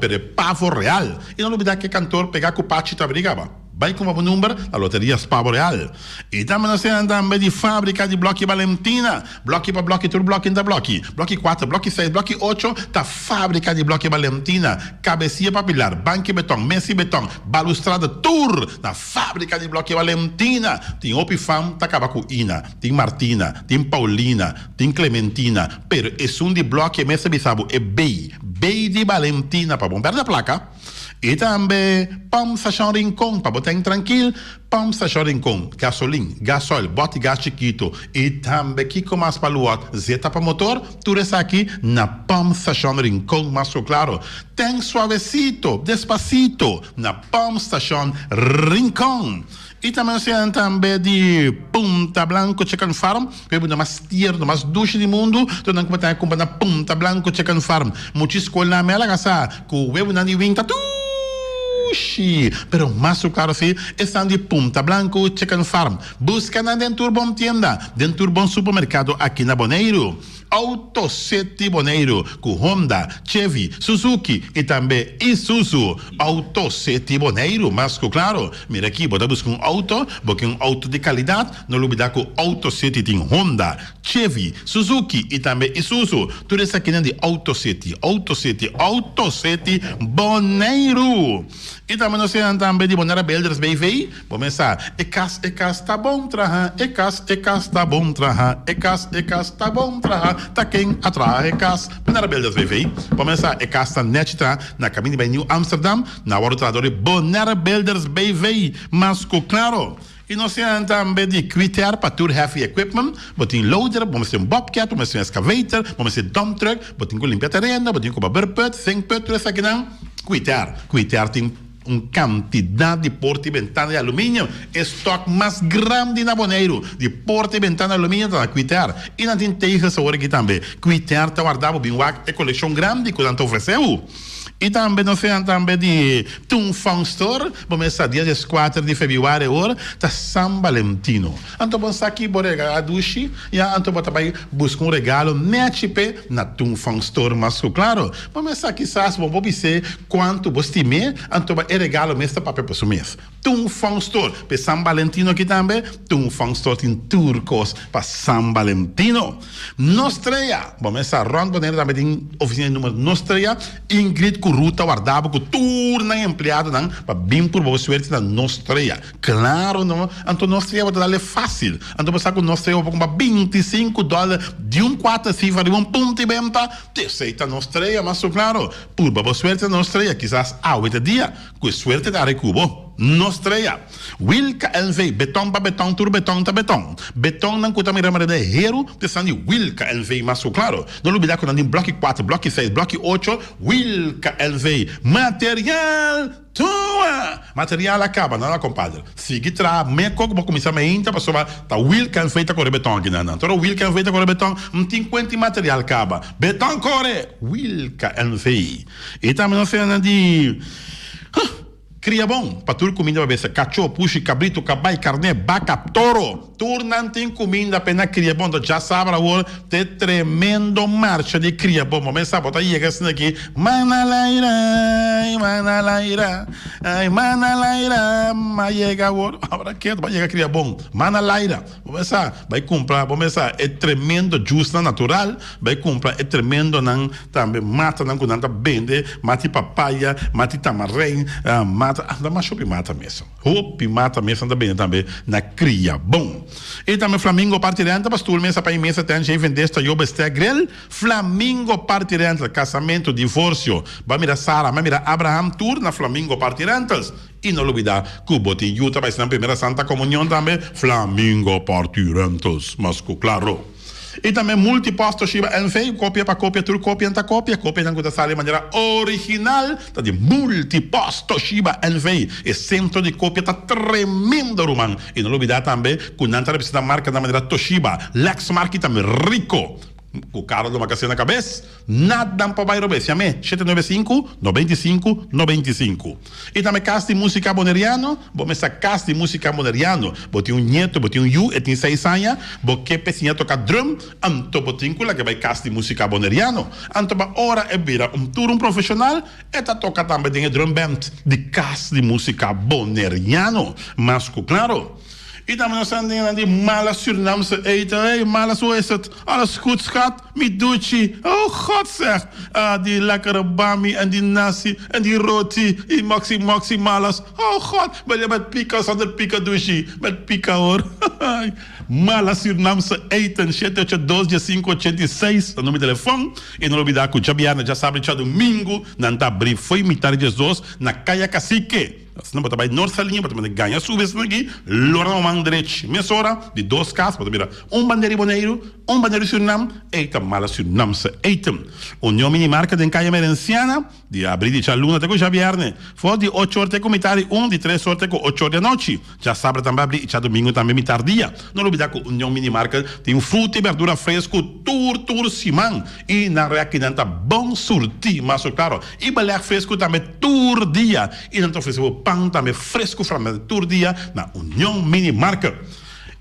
pero Pavo Real. E não olvidar que cantor pegar com Pachi Tabrigaba. Vai com o número da Loterias Pavo Real. E também nós andamos de fábrica de Bloque Valentina. Bloque para Bloque, tudo Bloque da Bloque. Bloque 4, Bloque 6, Bloque 8, tá fábrica de Bloque Valentina. Cabecinha papilar, banque betão, Messi betão, balustrada Tour, na fábrica de Bloque Valentina. Tem Opifam, tá Cabacuína, tem Martina, tem Paulina, tem Clementina. Pero é um de Bloque Messi Bissabo, é Bay de Valentina, para bombear da placa. E também Pam Sachão Rincon, para botar tranquilo, Pam Sachão Rincon, gasolina, gasol, bote gás chiquito. E também Kiko mais para o outro, zeta para motor, tudo isso aqui na Pam Sachão Rincon, mais claro. Tem suavecito, despacito, na Pam Sachão Rincon. E também se também de Punta Blanco Chicken Farm, que é o mais tierno, mais doce do mundo, então não pode comprar na Punta Blanco Chicken Farm. Muitas escolas na mela gasta, com o web na nivinta pero más claro sí, están de Punta Blanco Chicken Farm. Buscan dentro de bom tienda, dentro de bom supermercado aqui na Boneiro. Autosete Boneiro, com Honda, Chevy, Suzuki e também Isuzu. Autosete Boneiro, mas claro, mira aqui, bota buscar auto de qualidade, não olvidar que o Autosete tem Honda, Chevy, Suzuki e também Isuzu. Tudo isso aqui é de Autosete Boneiro. E também nós também de Bonera Builders BV, vamos começar. Ecas tá bom traha, ecas tá bom traha, ecas tá bom traha. Tá quem atrai Ecas, Bonera Builders BV. Vamos começar. Ecas tá neta na caminho de New Amsterdam, na hora do trador Bonera Builders BV, mas claro. E nós também de Quiter para Tour Heavy Equipment, botin loader, vamos ter bobcat, vamos ter excavator, vamos ter dump truck, botin com limpar terreno, botin com barberput, thinkput, tudo isso aqui não. Quiter tem quantidade de porta e ventana de alumínio, estoque mais grande na Boneiro, de porta e ventana de alumínio da Quiter. E não tem tejas aqui também. Quiter está guardado bem, é coleção grande que não ofereceu. E também nós também de Tum Fun Store, vamos estar dia 4 de fevereiro, hora, tá San Valentino. Então vamos aqui por a duche, e então vamos também buscar regalo NHP na Tum Fun Store, mas claro, vamos estar aqui, vamos ver quanto você tem, então é regalo mesmo para o mês. Tum Fun Store, para San Valentino aqui também, Tum Fun Store tem turcos para San Valentino. Nostreia, vamos estar Ron Boneiro também tem oficina número Nostreia, Ingrid com ruta guardava com turna empregado não para bem por boa suerte na nostreia. Claro, não. Então nostreia vai dar fácil. Então você com nostreia vai comprar $25 de um quarto cifra de um ponto e venta. Te aceita nostreia, mas claro, por boa suerte na nostreia, quizás a 8 dias, com suerte da recubo. Nostreia. Wilka LV, beton para beton, tur beton ta beton. Beton não custa mira de hero, pensando em Wilka LV, mas claro, não olvidar quando tem bloco 4, bloco 6, bloco 8, Wilka LV, material tua. Material acaba, não, compadre. Sigue tra, me coco, vou começar a inta, para sobar, tá Wilka LV tá corre beton aqui, não. Então Wilka LV tá corre beton, não tem quanto material acaba. Beton corre, Wilka LV. E também não sei nada de cria bom, para tudo comida para ver cachorro, puxi, cabrito, cabai, carne, vaca, toro. Tudo não tem comida para cria bom, já sabe agora, tem tremendo marcha de cria bom. Mas sabe, tá aí assim aqui, manalaira, ai manalaira, mas chega agora, agora que vai chegar cria bom, manalaira. Vamos vai comprar, vamos é tremendo justo natural, vai comprar é tremendo não também mata não quando anda vende, mata papaya, mata tamarém, mata, anda mais chope mata mesmo. Hope mata mesmo também na cria bom. E também Flamingo partirenta, pastor mesa para imensa tem gente vender esta yoba grel, Flamingo partirenta, casamento, divórcio, vai mirar Sara, vai mirar Abraham tour na Flamingo partirentas. E não olvidar que o botinho Utah vai ser na primeira Santa Comunhão também, Flamingo partirentas, mas claro. E também multiposto Shiba LV, cópia para cópia, tudo cópia anta cópia não custa sair de maneira original, tá de multiposto Shiba LV, e centro de cópia tá tremendo, Roman. E não olvidar também que não representa a marca da maneira Toshiba, Lexmark também rico. O cara de uma casinha na cabeça, nada para bairro B. Chame 795-95-95. E também cast de música boneriano, vamos essa cast de música boneriano. Botei neto, botei Yu, e tem 6 anos, porque pecinha toca drum, anto botei lá que vai cast de música boneriano. Anto para hora é vira tour profissional, e tá toca também de drum band de cast de música boneriano. Mas claro. E também nós andamos de mala Surinamse eten, mala zo is het. Alles goed schat, met doetje. Oh god zeg, die lekkere bami en die nasi en die roti, die maxi malas. Oh god, ben je met pika zonder pika douche, met pika hoor. Mala Surinamse eten, 782-586, o número de telefone. E não olvidar que o Jabiana já sabe que domingo, na abrir foi imitar Jesus na Caia Cacique. Se não botar nossa linha, para ganhar subir aqui, Lora Mandrech, mesora de 2 casas, para virar bandeira boneiro Suriname, eita mala Suriname se eitem. União Minimarca de Caia Merenciana, de abrir de chaluna até com Javierne, for de 8 horas com mitad, de 3 horas com 8 horas da noite. Já sabe também abrir, já domingo também mitad dia. Não olvidar que União Minimarca tem fruta e verdura fresco, tur simão, e na reaquinanta bom surti, mas claro, e balé fresco também tur dia, e não ofereceu pão também fresco para todo dia na União Minimarca.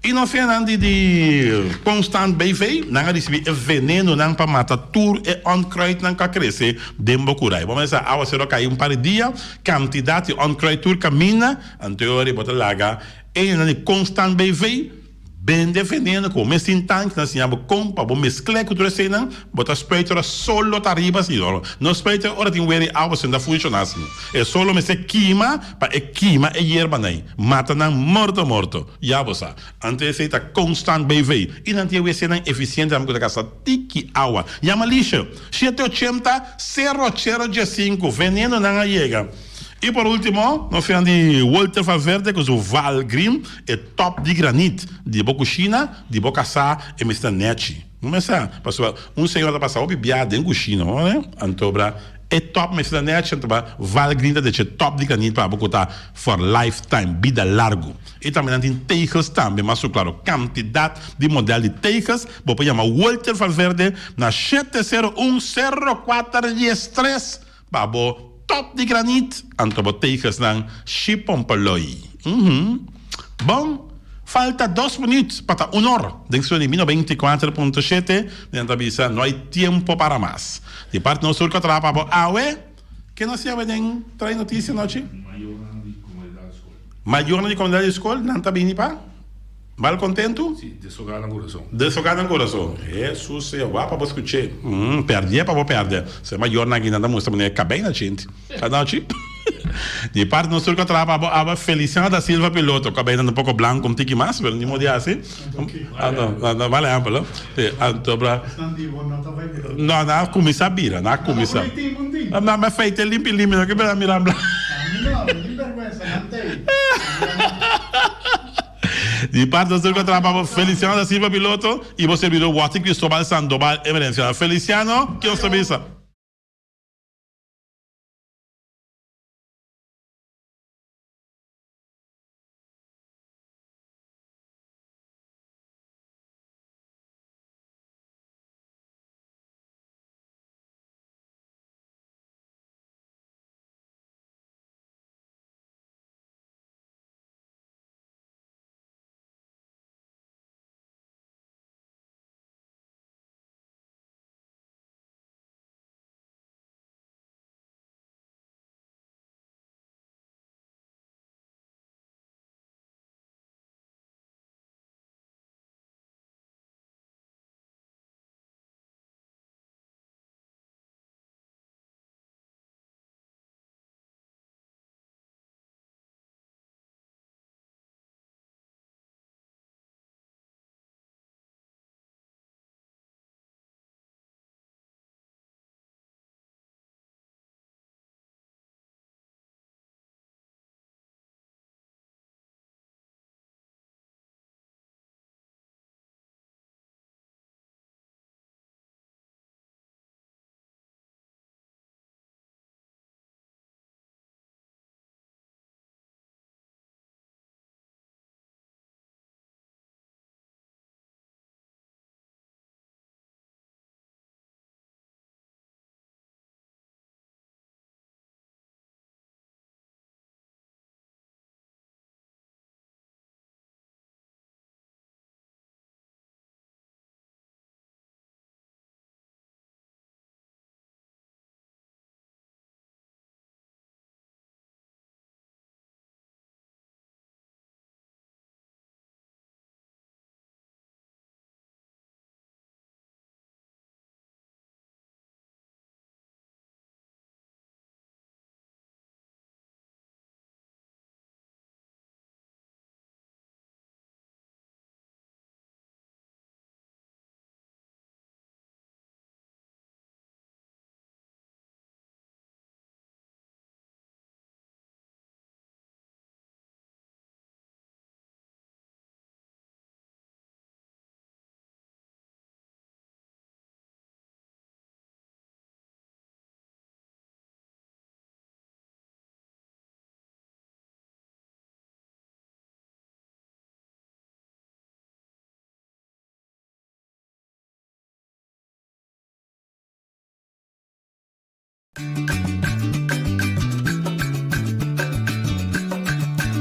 E não foi nada de constant BV, não recebi veneno não para matar tudo e onkruid não para crescer dentro do curai. Vamos dizer, a você cair par de dia, quantidade de onkruid tur camina, anterior bota laga, e não de constant BV. Ben defendendo com o sin tank, nós tínhamos compa, bom mesclar com tudo isso, não? Bota spreitora solo tariba assim, não spreitora ora tem weri água sem da funcionar assim. É solo me se queima, para queima é hierba nem, mata não morto. Já você, antes de tá constant BV, e não tem esse não eficiente, vamos colocar essa tiki água. Chama lixo, 780-005, veneno não chega. E por último, nós falamos de Walter Valverde, que é o Valgrim, é top de granito, de Bocuchina, de Bocaçá e Mr. Nechi. Vamos pensar, senhor da passar o bibiado em Cuchina, não é? Antobra é top Mr. Nechi, Antobra Valgrim, é top de granito para Bocotá for lifetime, vida largo. E também tem tejas também, mas claro, quantidade de modelo de tejas, vou chamar Walter Valverde na 701-04-13, babo. Top de granito, antoboteigas ng Shipompaloy. Bom, falta 2 minutos para 1 hora. Dentro de 24.7, dentro de não há tempo para mais. De parte do sul que trabalha para Aue, que nós temos trazer notícia noite? Maior de comunidade de escola. Maior de comunidade de escola, não está bem para? Mal contento? Sì, desfogare il corazon. Desfocado no coração. Jesus, eu vou para escutar. Perder para perder. Você maior na guina da música, mas acabei na gente. Cada tipo. De parte no surco trabalha a Feliciano da Silva piloto, acabei dando um pouco branco como tiki mas, mas não modia assim. Não vale amplo. Antobra. Não, começa bira, não começa. Mas feito limpo não que bela mirar branco. De parte do surco trabalha Feliciano da Silva piloto e você virou Watson Cristóbal Sandoval Emerencia. Feliciano, que eu sabia isso?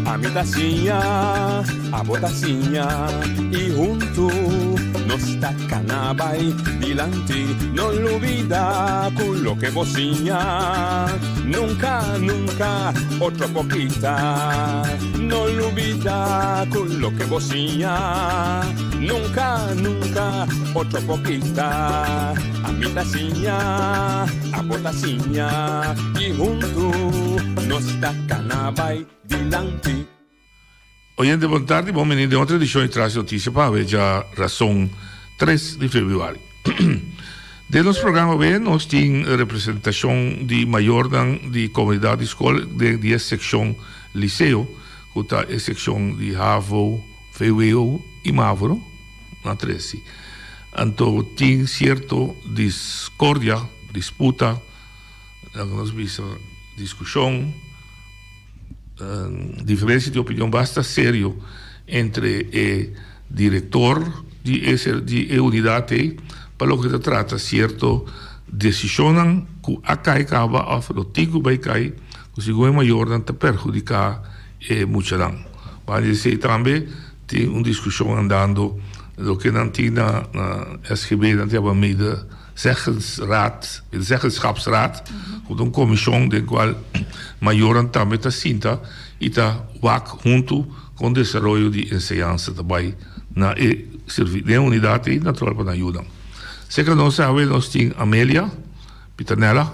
A mi tacinha, a botacinha e junto nos tacanabay dilante, no olvida con lo que vocinha, nunca, nunca, otro poquita, no olvida con lo que vocinha, nunca, nunca, otro poquita, a mi tacinha, a botacinha e junto nos tacanabay dilante. Oyente, boa tarde, bom menino de outra edição de Traz Notícia para ver já razão 3 de fevereiro. De nosso programa B, nós temos representação de maior de comunidade de escola de a secção liceu, que está a secção de Havo, VWO e Mavro, na 13. Então, tem certo discórdia, disputa, nós vimos discussão, diferença de opinião bastante sério entre o diretor de unidade para o que se trata certo decisão que acaba a tigo vai cair que se é maior não te perjudicar multidão. Vai dizer também tem uma discussão andando do que não tinha na SGB não tinha meida Zeggenschapsraad, com uma comissão de qual maior também está cinta e está wak junto con desarrollo de enseñanza também na de unidade e natural para ajuda. Seca não sabe nós tem Amélia Pitanella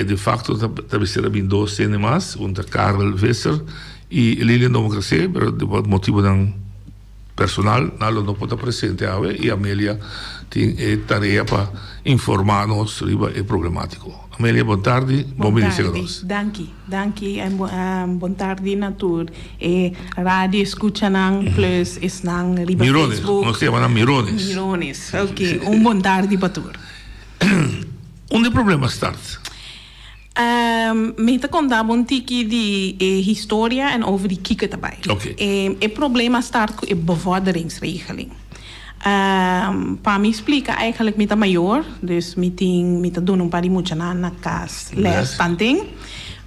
de facto deve ser bem dois cinemas unter Karel Visser e Lilian Democracia por motivo de personal não pode presente e Amélia tem tarefa para informar-nos sobre o problemático. Amélia, boa tarde. Bom dia a nós. Danke en boa tarde natur. Radio escucha nang plus is nang riba Mirones, Facebook. nós temos Mirones. Mirones, ok. Boa tarde batur. Onde o problema start? Me te contar een tikje die historie en over die kieken erbij. Oké. Het probleem start met de bevorderingsregeling. Para me explicar eigenlijk met de major, dus met de doen een paar die na kas les tanting,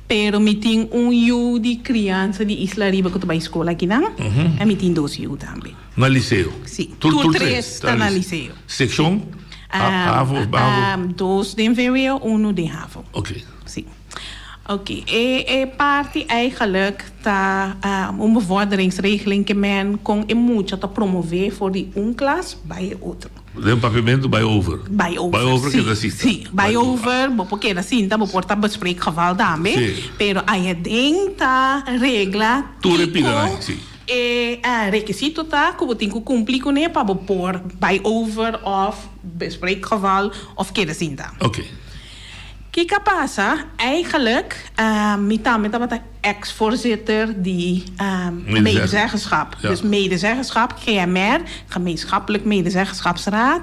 pero meeting uju di criança di Isla Riba que vai escola aqui não, e meeting dois ju também. Na liceu? Sim. Tu três está na liceu. Section? HAVO, BAVO? Dois de VWO, uno de HAVO. Oké. Sim. Oké, parte eigenlijk ta bevorderingsregeling que men kon moet te promover voor die klas bij de outro. De pavimento bij over. Bij over. Bij over sim, que da sim, bij over, porque da cinta, porta bespreekgeval daarmee. Sí. Pero aí ding ta regla. Tu repita, sim. Requisito ta que tem que cumprir com ele para pôr bij over of bespreekgeval of que da cinta. Oké. Kijk passa, eigenlijk met de ex-voorzitter die medezeggenschap. Ja. Dus medezeggenschap, GMR, gemeenschappelijk medezeggenschapsraad.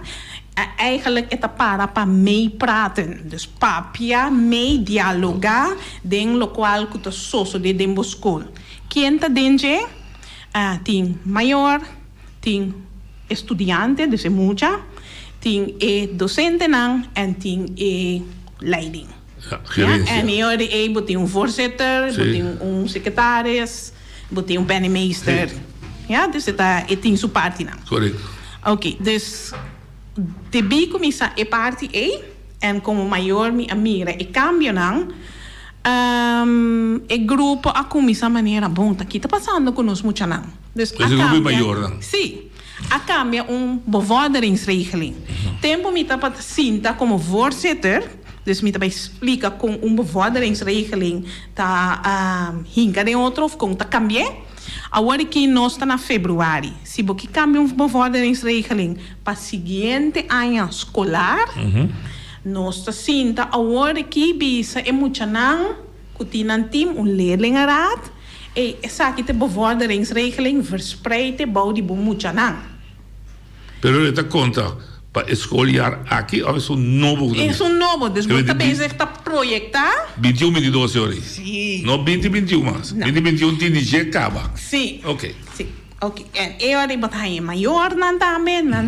Eigenlijk het para meepraten. Dus papia, mee dialoga, den lo qual kuta soso de den school. Quien denje, ting mayor, ting estudiante, dus mucha, ting docente nang en ting leiding. Ja, en hier de voorzitter, sí. een secretaris, een penningmeester. Sí. Ja, dus het is een party na. Correct. Oké, dus de bicomissa é party A en como maior mi amira e cambio nang e grupo a comissa maneira bom tá aqui tá passando conosco muito nang. Dus a grupo maior dan. Sim. A cambia bevorderingsregeling. Tempo me tá sinta como voorzitter. Dus met explica com bevorderingsregeling tá hinga de outro of com tá cambie. Agora que nós está na februário. Se você cambia bevorderingsregeling para seguinte ano escolar, nós está sinta agora que bisa muito não kutinan team leerlingenraad e essa aqui bevorderingsregeling verspreid bouw die muito não. Pero esta conta para escolher aqui ou é um novo? É um novo, dus você bezig te projectar. 21, 22 horas. Sim. Não 20, 21 mais. 20, 21 tem de já acaba. Sim. Ok. Sim. Ok. En eu wat hij maior nan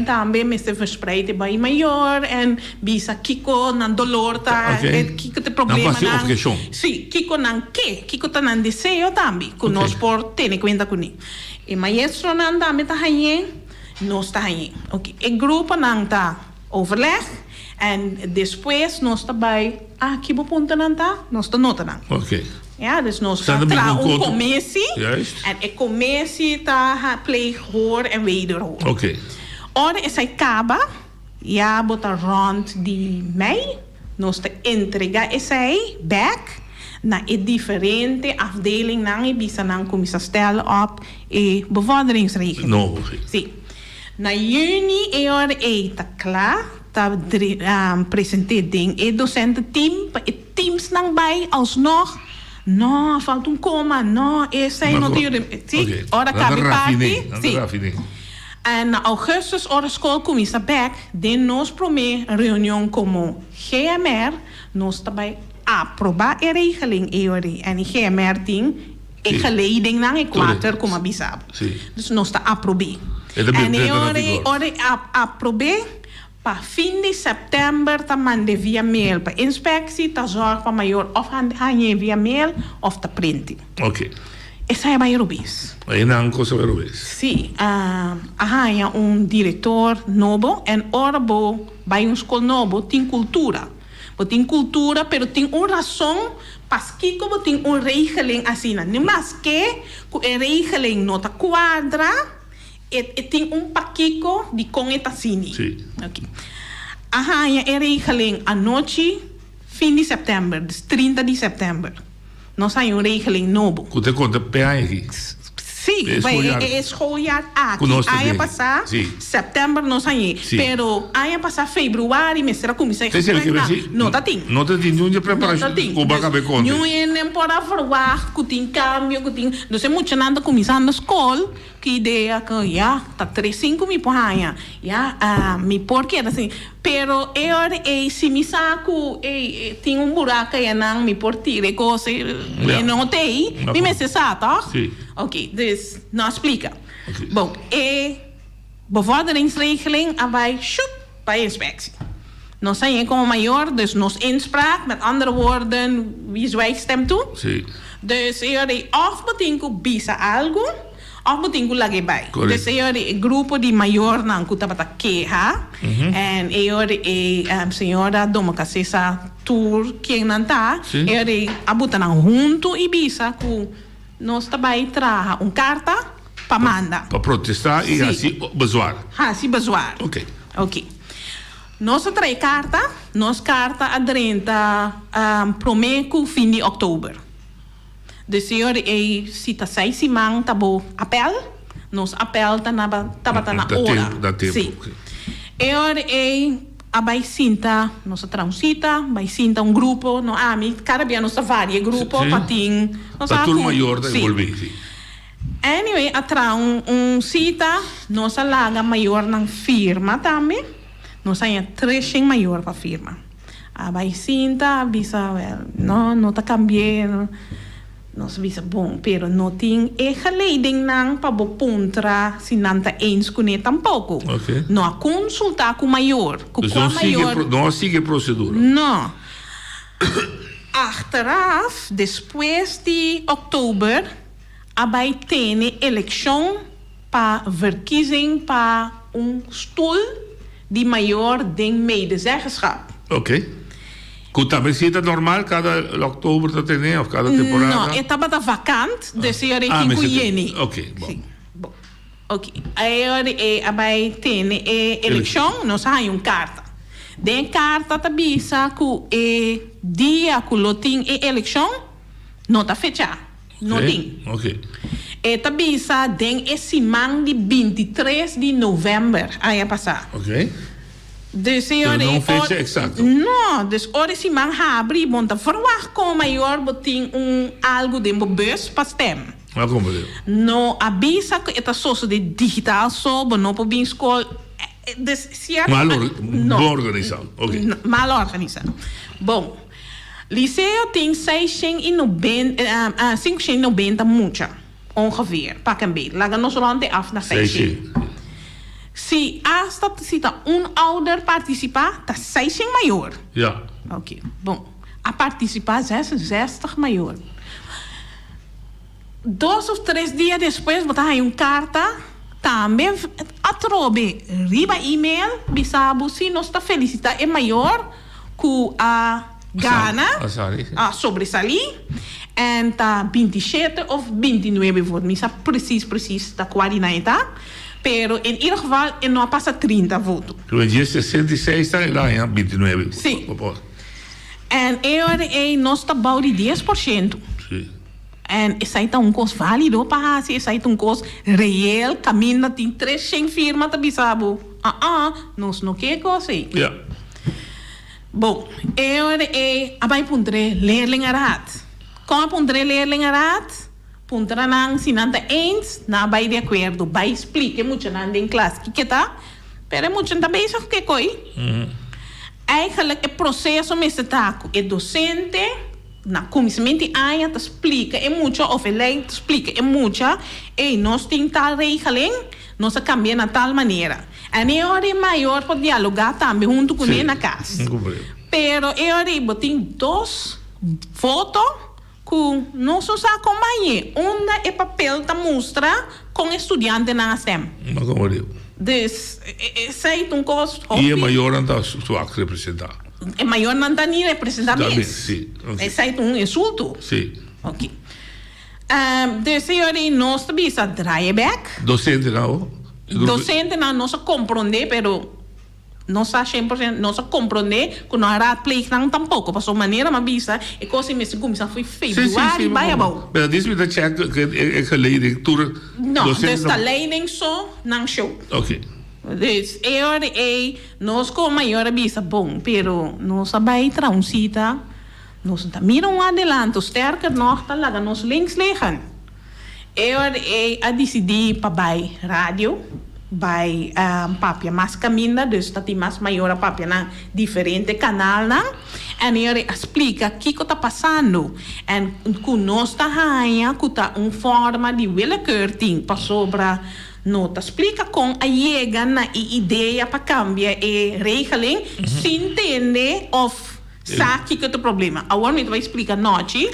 tambe me se verspreid bij maior en bisa kiko nan dolor ta kiko te problema nan. Sim, kiko nan kiko ta nan deseo tambi. Conosco por ter cuenta com ele. E maestro nan tambe ta hij nós está aí. Ok. O grupo não está overleg en depois nós está bij que bom ponto não está nós está nota não. Ok. Ja, dus nós está tra commissie en a commissie está pleeg hoor en wederhoor. Ok. Ora essa acaba ja bota rond die mei nós está entrega essa back na een diferente afdeling na een bisa na commissie stellen op een bevorderingsregeling. No. Sim. Na juni está klaar, tá presenteer ding e docententeam, e teams nang bij alsnog. No, falta komma, no, essa é notieren. Sim, ora cabe party. Sim. En na augustus ora school commissa back, den nos prome reunião como GMR, nos também aprovar a regeling en die GMR ding, e geleding nang e kwater como bisab. Dus nos está aprobe. En ora aprobe para fim de setembro tá mande via mail para inspectie, tá zorg para maior of hanhe via mail of tá printing. Ok. Essa é maior bis. Aí não coisa maior bis. Sim, diretor novo en ora bo bij een school novo tem cultura. Botin cultura, pero tem uma razão pasquico botin um regeling assim, não mais que o regeling nota quadra e tem paquico de com etasini. Sim. Ok. Arranha é regeling a noite, fim de setembro, 30 de setembro. Nós temos um regeling novo. Você conta pé aqui. Sim, é escolher aqui. Aí passar setembro não sai, pero aí passar fevereiro, mês será começar a não tá tem. Não tá tem nenhuma preparação. Não tá tem. Não é nem para falar que tem cambio, que tem. Não sei muito nada começando a escola, que ideia que já tá 3-5 mil por ano, já me porque assim. Pero eu se me saco tem buraco aí não me por tirar coisa não tem me necessita tá ok dus não explica bom bevorderingsregeling vai bij inspectie nós zijn como maior dus nos inspraak met andere woorden wie wij stemt toe dus of betinco bisa algo of betinco lagi bij. Dus grupo de maior não kuta bata queja en senhora doma casesa tour quem não tá abuta na junto e bisa ku nós também traga carta para manda para protestar e assim bezwaar. Assim bezwaar. Ok. Nós traz carta a 30 promeco fim de outubro. De senhor cita 6 semanas tabo apel, nos apel tá na hora. Da tempo. Sim. Abai cinta, nossa transita, vai cinta grupo, no ami, cada dia nossa vários grupos, patim, nossa turma maior da envolver. Anyway, atra cita, nossa laga maior na firma também, nossa é 3 maior para firma. Abai cinta, avisa, não tá cambiando. Nós visa bom, pero não tem leiding nang para bo puntra se não tá eens com ele tampouco. Não a consultar com o maior. Não sigue procedura. Não. Achteraf, depois de outubro, vai ter eleição para verkiezing para stoel de maior de medezeggenschap. Também se é normal cada outubro tá tendo ou cada temporada? Não, estava vacante, desse ano que conhece. Bom. Ok. Aí vai ter eleição, nós temos carta. Den carta tá bisa que dia que lo tem eleição, não tá fechado. Não tem. Tá bisa den esse man de 23 de novembro, aí passar. Dus não fecha exato. Não, dus ora se man abre, monta verwacht com maior botin algo de bus para stem. No avisa que esta source de digital so, não pode vir escola. Mal organizado. Mal organizado. Bom, liceu tem 590 mucha, ongeveer, pak een beetje. Laten we nog zo af naar 600. Se hasta ouder participar, tá 6 maior. Ok. Bom, a participar 60 maior. 2 ou 3 dias depois, botar aí carta, também atrobe riba e-mail, bisabo se nós está felicitar é maior que a Gana, a sobresalir, e tá 27 ou 29 votos, misa preciso da 40. Pero in ieder geval não passa 30 votos. O dia 66 está lá, 29. Sim. E nós está bom de 10%. Sim. E isso aí está costo válido para fazer, isso aí está costo real, caminha, tem 300 firmas, tá bisabo. Nós não quer coisa aí. Bom, vai pondre leerlingenraad. Como pondre leerlingenraad? Punta nang sinanta eens na bij de acordo, bij explique muito na in classe que tá, pero muito tá bezig que coi. Eigenlijk het processo me se taco, é docente na comissimento aia te explica é muito of ele te explica é muito e nós tem tal regeling, nós cambia na tal maneira. E hora maior pode dialogar também junto com ele na casa. Pero eu botin 2 fotos que não só acompanha, onde é papel da mostra com estudante na STEM. Não como deu. Dus, sei coisa. E é maior anda sua representar. é maior não tá nem representar Também, mesmo. sim. Ok. Esse é um insulto. Sim. Ok. Dus senhores, nós também está dryback. Docente, não? Docente não se compreende, pero não se 100%, não se compreende que não era play não tampouco. Passou maneira, mas bisa, e coisa mesmo começou foi februário, vai bom. Mas diz-me da check que é geleiding, tour. Não, dus de leiding só, não show. Ok. Dus nós com maior bisa bom, pero nós vai transita, nós miram adelante, o sterker nog tá lá, nós links liggen. A decidir para vai rádio, vai papia mais caminha, dus dat die mais maior papia na diferente canal na, en explica o que está passando, en com nós tá ganha, com tá forma de willekeur ting para sobra. Nota explica com a chega na ideia para cambiar a regeling, se entende of sabe que é o problema. Agora me vai explicar noite,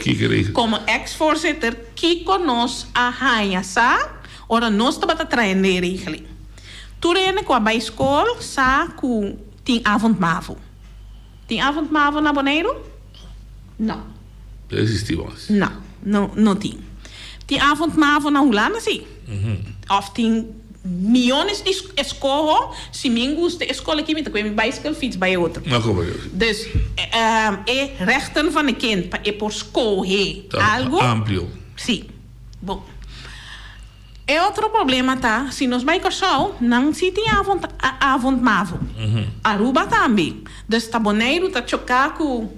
como ex-voorzitter, que nós a rainha sa, ora nós estamos traindo a regeling. Tu rene com a bij school, sa com tem avondmavo. Tem avondmavo na Bonaire? Não. Existimos. Não tem. Tem avondmavo na Holanda, sim. Of tem miljoens de escola, se me gusta escola aqui, met ik bicycle fiets bij outro. Dus rechten van de kind é por school algo amplo. Sim. Bom. É outro problema, tá? Se nós vai casal, não se tem avondmavo. Aruba também. Dus tá boneiro, tá chocar com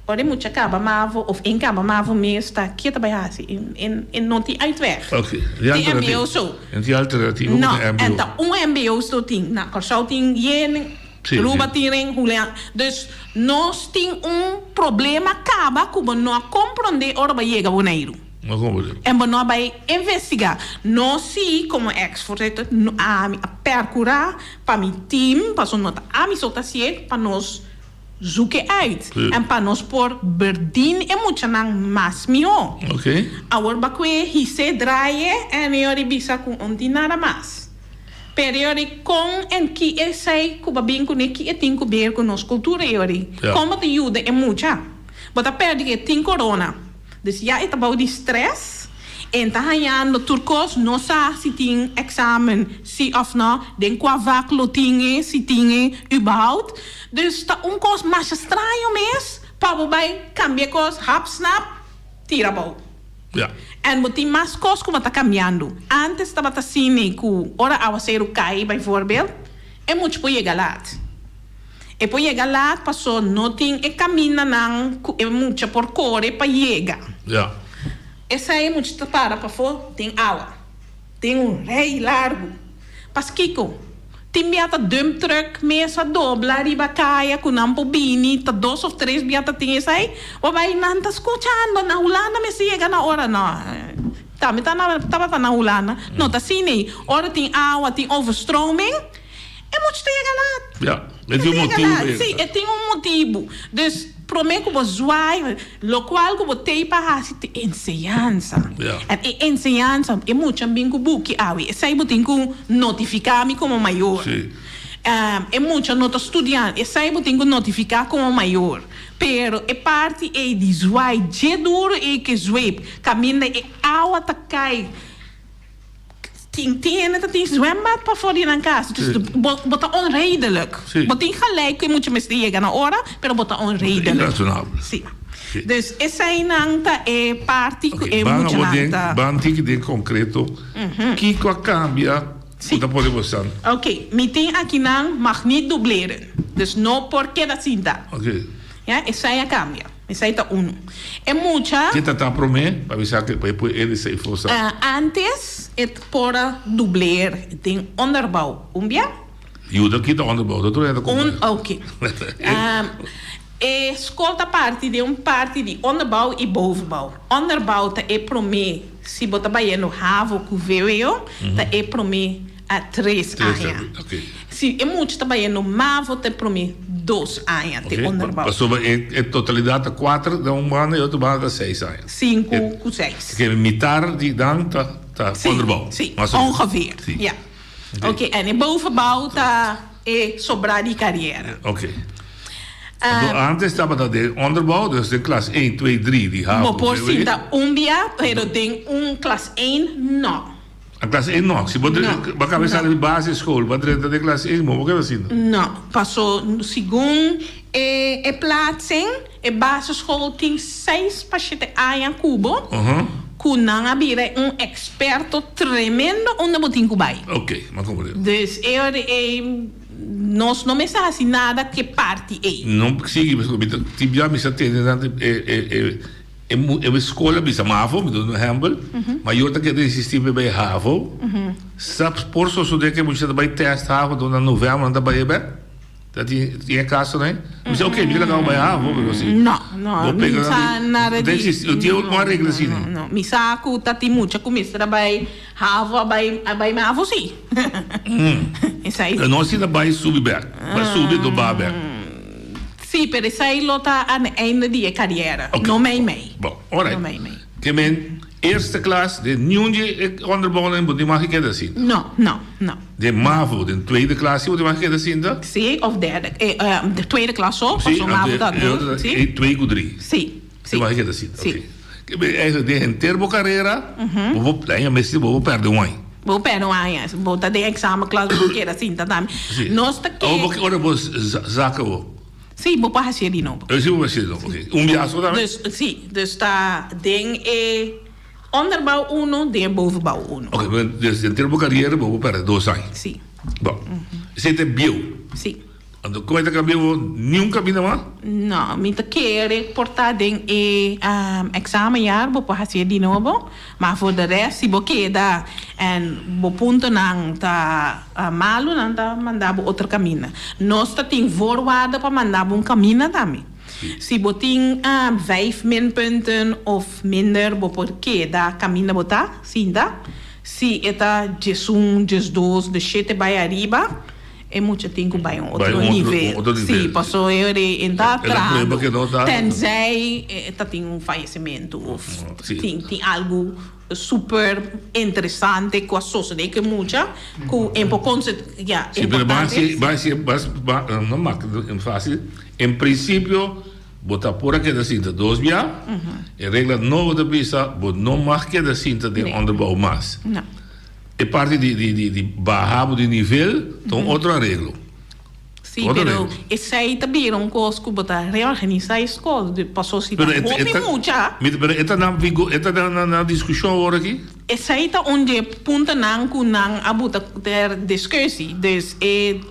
ora moet acaba mavo of één kaba mavo meer sta kieta bij haar in non die uitweg. Oké. Die MBO zo. En die alternatief no, en dat MBO zo ting na consulting yen ruba tiring hulen. Dus nós tem problema acaba como não compreender ora vai chegar boneiro. En we nou bij investigar. Nós sim, como ex-voorzitter, a percurar para meu team, para zo'n a mi sotasie, para nós zoeken uit. En para nós por berdin e mucha nang mas mio. Okay. Agora bakwe hise draie en yori bisa com nada mais. Periodi com en que é sei que babin com que é tem que ver com nossa cultura yori. Como te ajuda é mucha. Bota perde que tem corona. Dus ja, het about die stress. En dan ga je aan de turcos, no sa si ting examen, si of no, den qua vaak lo tinge, si tinge, überhaupt. Dus dat onkos mas straio mes, pabo bij, cambia cos, hap snap, tira bau. Ja. En moet die mas cos como tá cambiando. Antes estava assim, ku ora aguaceiro cai, bijvoorbeeld, en moet je po llegar laat. E poi chega lá, passou, não tem e caminha não, é muito por correr para chegar. Ja. Essa aí muito para fora, tem água, tem rei largo. Pas Kiko, tem biata dump truck, mesa dobla, riba caia, com nampo bini, tá 2 ou 3 biata tem essa aí, o vai não tá escutando, na Holanda me chega na hora não. Tá, me tá na Holanda, não tá assim nem, hora tem água, tem overstroming, é muito chega lá. Ja. É tem motivo. Sim, tem motivo. Dus, prometo que você vai, lo qual que você para a ensinança. E ensinança é muito bem que buque awe. Sai botin com notificar-me como maior. Sim. É muito nota estudante. E sai botin com notificar como maior. Pero é parte é de zoai, de duro e que zoe. Caminha e awa tá cai. Tem zwembad para fora in casa. Dus bota onredelijk. Bota gelijk, je moet je met die na hora, pero bota onredelijk. Sim. Dus essa inanta é parte é muito nanta. Bantik de concreto. Que cambia? Da podemos usar. Ok, me tem aqui não mag niet dubleren. Dus no porque da cinta. Ok. Ja, essa aí cambia. Essa aí tá É muita. Que tá para mim, para avisar que depois ele se fosse. Antes het para dubler tem onderbouw. Umbia? Juda que tá onderbouw, dat doe je dat. Ok. Escolta parte de parte de onderbouw e bovenbouw. Onderbouw tá é para mim, se botar bem no ravo que veio, tá é para mim a 3 anos. Ok. Se é muito também no mavo tá para mim 2 anos de onderbouw. Mas sobre a totalidade 4 de ano e outro ano 6 anos. 5 com 6. Que metade de dan tá onderbouw. Sim, ongeveer. Sim. Ja. Ok, en de bovenbouw tá é sobrar de carreira. Ok. Antes estava dat de onderbouw, dus de klas 1, 2, 3, die HAVO. Por cinta dia, pero tem classe 1, não. A classe 1 não. Se você vai começar de basisschool, vai dentro de classe 1, mas o que é assim? Não, passou segundo plaatsing, basisschool tem 6 pacientes em Cuba. Kunang abira experto tremendo onde botin kubai. Ok, mas como é? Dus nós não me assim nada que parte aí. Não sigue, mas tipo já me satene é uma escola bisa MAVO, me dou um exemplo, mas eu tenho que insistir bem HAVO. Sabe por isso que você vai testar HAVO do novembro, anda bem bem. Tinha caso, né? Mas ok, me legal vai HAVO, mas assim. Não, nada disso. Eu tinha uma regra assim. Não, me saco tá tem muita comida vai HAVO, vai MAVO sim. Isso aí. Nós ainda vai subir bem, vai subir do bar bem. Sim, pero isso aí lota ainda de carreira. Não mei. Bom, alright. Que men eerste klas, de nieuwtje onderbouwen, die mag ik dat zien. Não. De MAVO, de tweede klas, die mag ik dat zien, dat? Sim, of derde. De tweede klas ook, of zo MAVO dat doen. Sim, 2 of 3. Sim. Die mag ik dat zien, oké. Eigenlijk de interbo carreira, we vou perder um ano. Vou perder um ano, vou ter de exame classe, vou querer assim, tá também. Nós tá aqui. Ou vou zaken. Sim, vou fazer de novo. Eu vou fazer de novo, ok. Jaar zo dan? Sim, dus está ding onderbouw 1, de bovenbouw 1. Ok, dus de interbo carreira, vou perder 2 anos. Sim. Bom, você tem bio? Sim. Como é que cambiou? Nenhum caminho mais? Não, me querer portar ding examenjaar, vou fazer de novo. Mas voor de rest, se você queda en vou punto nang ta malo nang ta mandar outro caminho. Nós tá tem voorwaarden para mandar caminho também. Se você tem 5 minpunten of minder, você queda caminho botar, sim dá. Se eta jesum, jes2, de 7 vai arriba. É muito tempo vai outro nível. Sim, passou eu entrar atrás. Tenzij tem falecimento ou tem algo super interessante com a sociedade que muita com já não é fácil. Em princípio, botar por aqui da cinta 2 dias. A regra nova da visa, não mais que da cinta de onderbouw mais. Não. É parte de barrabo de nível, então outro arreglo. Sim, pero esse aí também é coisa que botar reorganizar a escola, passou se para muita. Pero está na discussão agora aqui. Esse aí tá onde punta não a botar ter discussie, dus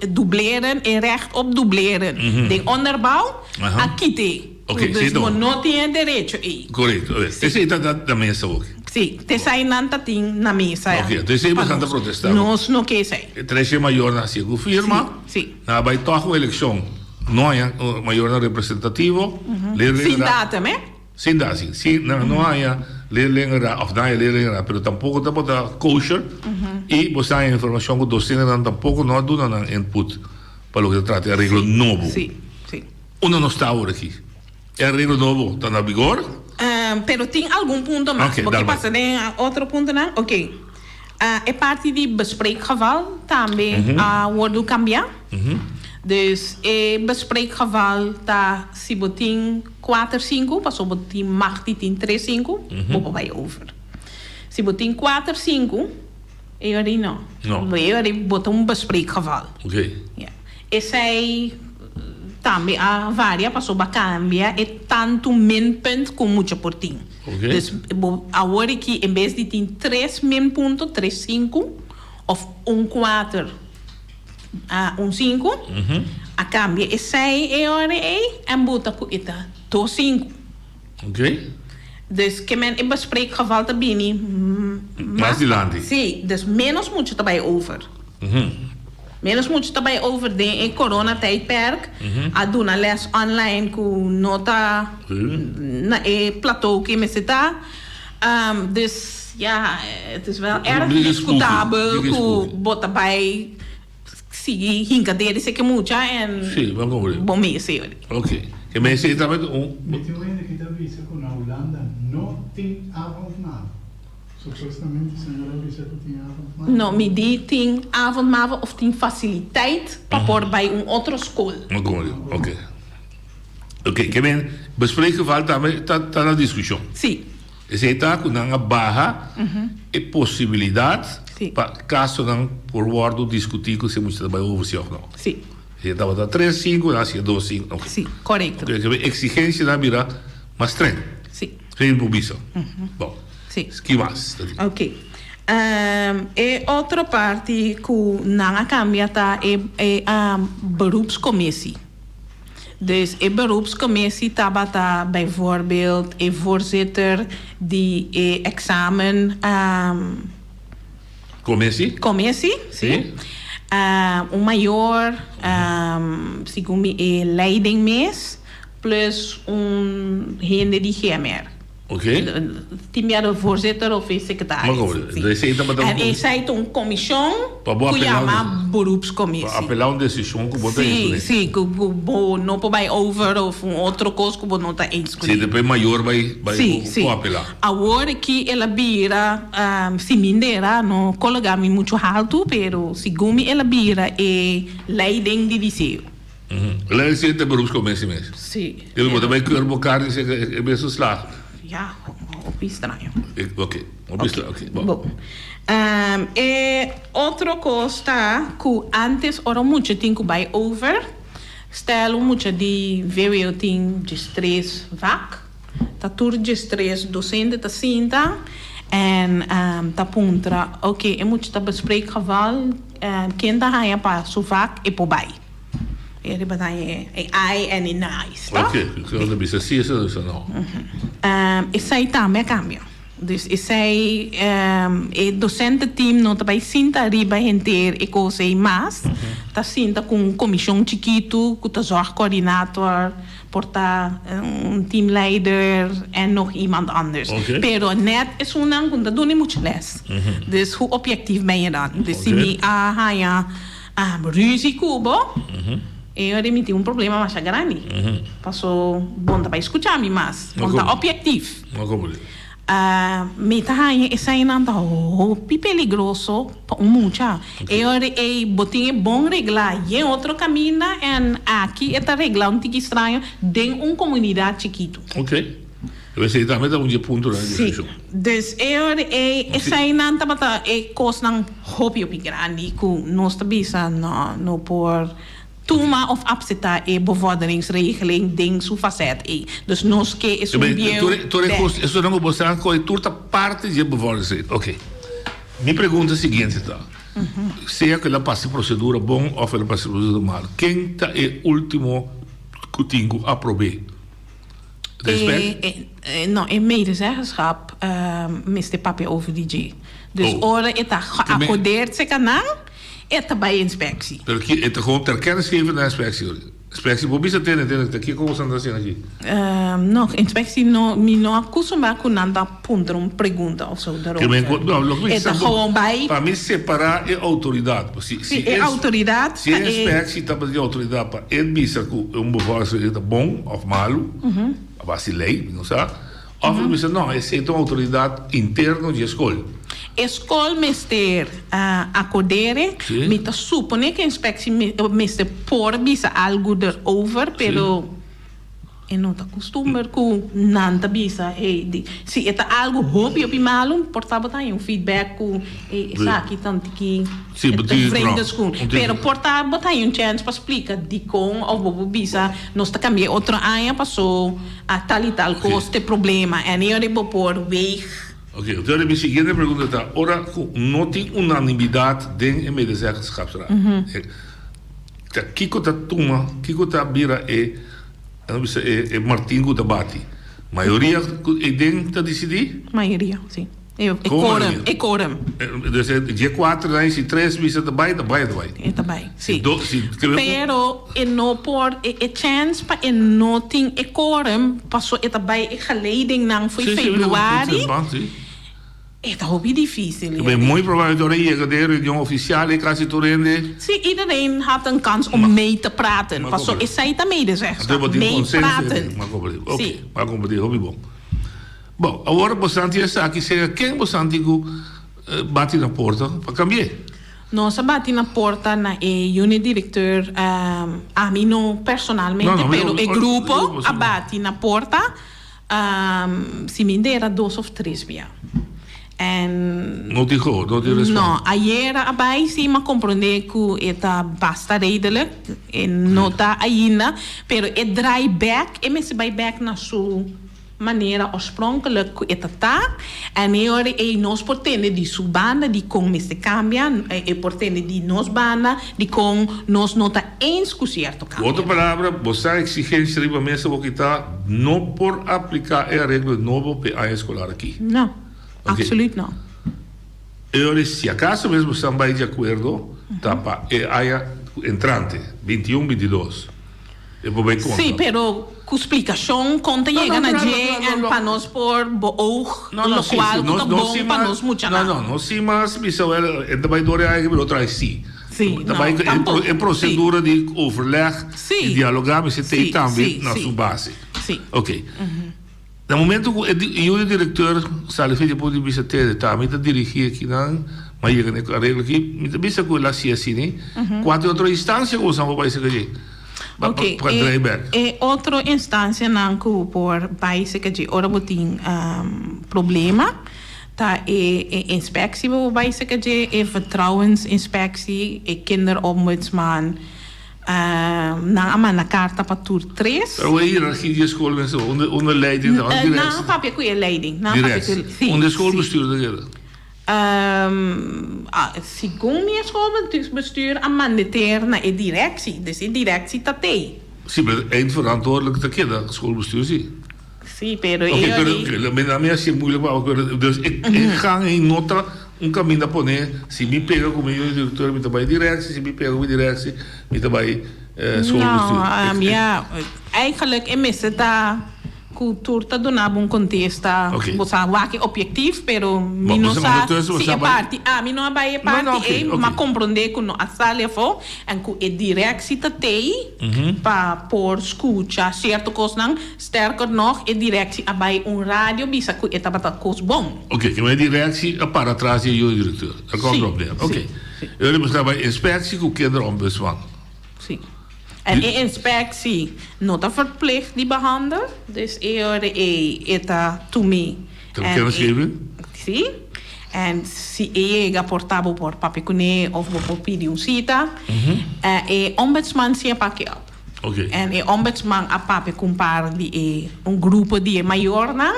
dubleren en recht op dubleren. De onderbouw, aqui tem. Okay, dus não tem direito aí. Correto. Esse aí tá da mesa ook. Sim, esse aí não tá na mesa. Ok, então esse aí vai cantar protestar. Não quer isso aí. Treche maior na circo firma. Sim. Na vai tocar a eleição. Não é maior na representativo. Sem data, né? Sem data, sim. Não há leerlingen, of não é leerlingen, mas tampouco tá botar kosher. E você tem informação que docente tampouco não dá na input para o que trata de arreglo novo. Sim. Uno não está agora aqui. É arreglo novo, está na vigor? Pero tem algum ponto mais. Porque passa em outro ponto, não? Ok. É parte de bespreekgeval também a wordt cambiar. Dus bespreekgeval tá se botin 4-5, passou botin magti tin 3-5, vou vai over. Se botin 4-5, eu ali não. Eu ali botam bespreekgeval. Ok. Esse aí também a varia passou para cambiar é tanto minpunt como muito por tim. Okay. Dus agora que em vez de ter 3 minpuntos, 3-5 ou 4 5, a cambia é 6 en bota com ita 2-5. Ok. Dus que men in bespreekgeval te bini. Mais de lande. Sim, dus menos muito erbij over. Menos muito também over de corona-tijdperk. A doen een les online com nota na plateau que me zit. Dus ja, het is wel erg discutabel. Ku bota bij zie hinkaderen se que mucha en sim, vamos ver. Bom mês aí. Ok. Que me zit também Met die ene que avisa com a Holanda não tem avondmaal. Supostamente a senhora avisa que tem avondmaal. Não, me di tem avondmaal of tem faciliteit para pôr bij een andere school. Ok. Ok, que men bespreekgeval também tá na discussão. Sim. Esse está com uma barra e possibilidade Sim. para caso não por word discutir que se muito trabalho over se ou não. Sim. Se estava 3-5, nasce 2-5. Okay. Sim, correto. Okay, que exigência da mira mais treino. Sim. Treino bobiça. Bom. Sim. Que mais? Ok. E outra parte que não cambia tá é a beroepscommissie. Dus de beroepscommissie tabata bijvoorbeeld een voorzitter die examen commissie, sim. Maior segundo leiding mês plus rende die GMR. Ok. Timeiro voorzitter of secretário. E sai um comissão que chama beroepscommissie. Para apelar uma decisão que bota isso. Sim, que não pode over ou outra coisa que não está inscrito. Sim, depois maior vai apelar. Agora que ela vira se mindera, não coloca-me muito alto, pero segundo ela vira é leiding de liceu. Ela é sempre beroepscommissie mesmo. Sim. Ele bota bem que bocar e é mesmo slagen. Ja, op estranho. Ok, op estranho. Okay. Bom. Outra coisa que antes era muito tempo by over, stelo muito de very thing de stress vac, tá tudo de stress docente tá cinta, en tá puntra, ok, é muito tá bespreek geval, quem tá raia para so vac e po by. Ele batalha é ai e nice, tá? Ok, então da bisa sim isso não. Isso aí também cambia. Dus isso aí o docente team não tá vai sinta arriba inteiro e coisa aí mais, tá sinta com comissão chiquito, com zorg coördinator, porta team leader en nog iemand anders. Okay. Pero net is una que doen niet moet les. Dus hoe objectief ben je dan? Dus si mi ruzie kubo. Eu remiti problema mais grande. Passou bom para escutar me mais, bom tá objetivo. Me tá aí essa aí não tá peligroso para mucha. Eu botei bom reglar e outro caminho e aqui esta regla um tique estranho de comunidade chiquito. Ok. Eu sei também dá dia ponto na discussão. Dus essa aí não tá para coisa não hobby grande que nós tá bisa no por Tuma of abseta bevorderingsregeling ding zo facet Dus nos que is Isso não mostrar que toda parte de bevordering. Ok. Minha pergunta é a seguinte, tá? Se é que ela passa procedura bom ou ela passa procedura mal. Quem tá é o último que tenho aprovei? Não, in medezeggenschap mist papier over DJ. Dus ora het geaccordeerd se canal. É bij inspectie. Het gewoon ter kennis geven naar inspectie. Inspectie, hoe is dat in? Que coisa anda sendo aqui? Não, inspectie não acostuma com nada punter pergunta ou so daarover. É gewoon bij. Para mim separar é autoridade. Se é autoridade. Se é inspectie, tá para autoridade para admissar que bevordering é bom ou malo, a base lei, não sabe? Of admissar não, é uma autoridade interna de escola. Escola mister accorderen, met de supone que a inspectie mister por bisa algo erover, pero não tá costume com nada bisa se é algo hobby op malum, porta botar feedback com aqui tanto que vreemdes com, pero porta botar chance para explicar de com ou bobo bisa nós tá cambiar outro ano passou a tal e tal coisa de problema e eu devo por weg. Ok, então a minha seguinte pergunta está, ora, não tem unanimidade dentro da medezeggenschapsraad. Kiko tá tuma, Kiko tá bira é Martin que tá bate. Maioria é dentro tá decidir? Maioria, sim. É quorum. Dus dia 4, daí se 3 bisa daarbij. É daarbij, sim. Pero não por chance para não tem quorum, passou é daarbij geleiding nang foi februari. É hobby difícil. É muito provável dat je de reunião oficial e quase torrende. Sim, iedereen had een kans om mee te praten. Passou é sair também de zeggen. Mee praten. Maar compreende, hobby bom. Bom, agora você aqui chega quem você antigo bate na porta para cambiar. Nós bati na porta na unit director, a mim não personalmente, Não, pero o grupo grupo, sim. bati na porta, se me dera 2 ou 3 dias. Não te responde. Não, ayer abai sim me compreender que está basta redelijk e não está ainda, pero é dry back, e me se vai back na sua maneira oorspronkelijk que está, en agora é nós portende de sua banda, de com me se cambia, e portende de nós banda, de com nós não está eens com certo cambio. Outra palavra, você exigência de uma mesa que está não por aplicar a regra nova para a escolar aqui. Não, Ok. absoluto não. E se acaso mesmo estão bem de acordo, tá para a entrante, 21, 22. Eu vou bem conta. Sim, pero com explicação, conta chega na dia, para nós por oog, no qual está bom para nós muito. Não, sim, mas missão é também do reais que outra sim. Sim, também é procedura de overleg, de dialogar, mas você tem também na sua base. Sim. Ok. No momento que o diretor sabe feito por vista ter tá, me dirigir aqui não, mas chega a regra aqui, me vista que lá se assim, né? Quatro outra instância que usamos para isso aqui. Ok, outra instância não que por país que ora botin problema, tá inspectie bij que vertrouwensinspectie, kinderombudsman, na carta para tur 3. Pero a hierarchie de school mensen onder leiding dan directie. Nou, papi, goeie leiding. Directie. Onder schoolbestuur dat segundo minha schoolbestuur a mandateer na directie. Dus de directie dat deed. Zie, maar eindverantwoordelijk dat je dat schoolbestuur ziet. Sim, pero na minha é moeilijk maar dus ik ga in nota caminho poner se me pega como diretor me trabalha directie se me pega como directie me trabalha schoolbestuur. Não, minha eigenlijk é meseta cultura tá donando contexto, você vai objetivo, pero mi não sabe se é parte, mi não vai parte, mas compreender que não a sala for, e que a direção tá tem para por escutar certo coisa não, sterker nog, a direção vai rádio bisa que é para coisa bom. Ok, que a direção para trás de o diretor, é qual o problema? Ok, eu lembro que trabalha inspectie com kinderombudsman. Sim. En de inspectie não está verplicht die behandelen. Dus eta to me. Kennisgeving? Sim. En se é portável por papicune of por pedir cita, e ombudsman se pakke op. Okay. En e ombudsman a papi compara di grupo di maior na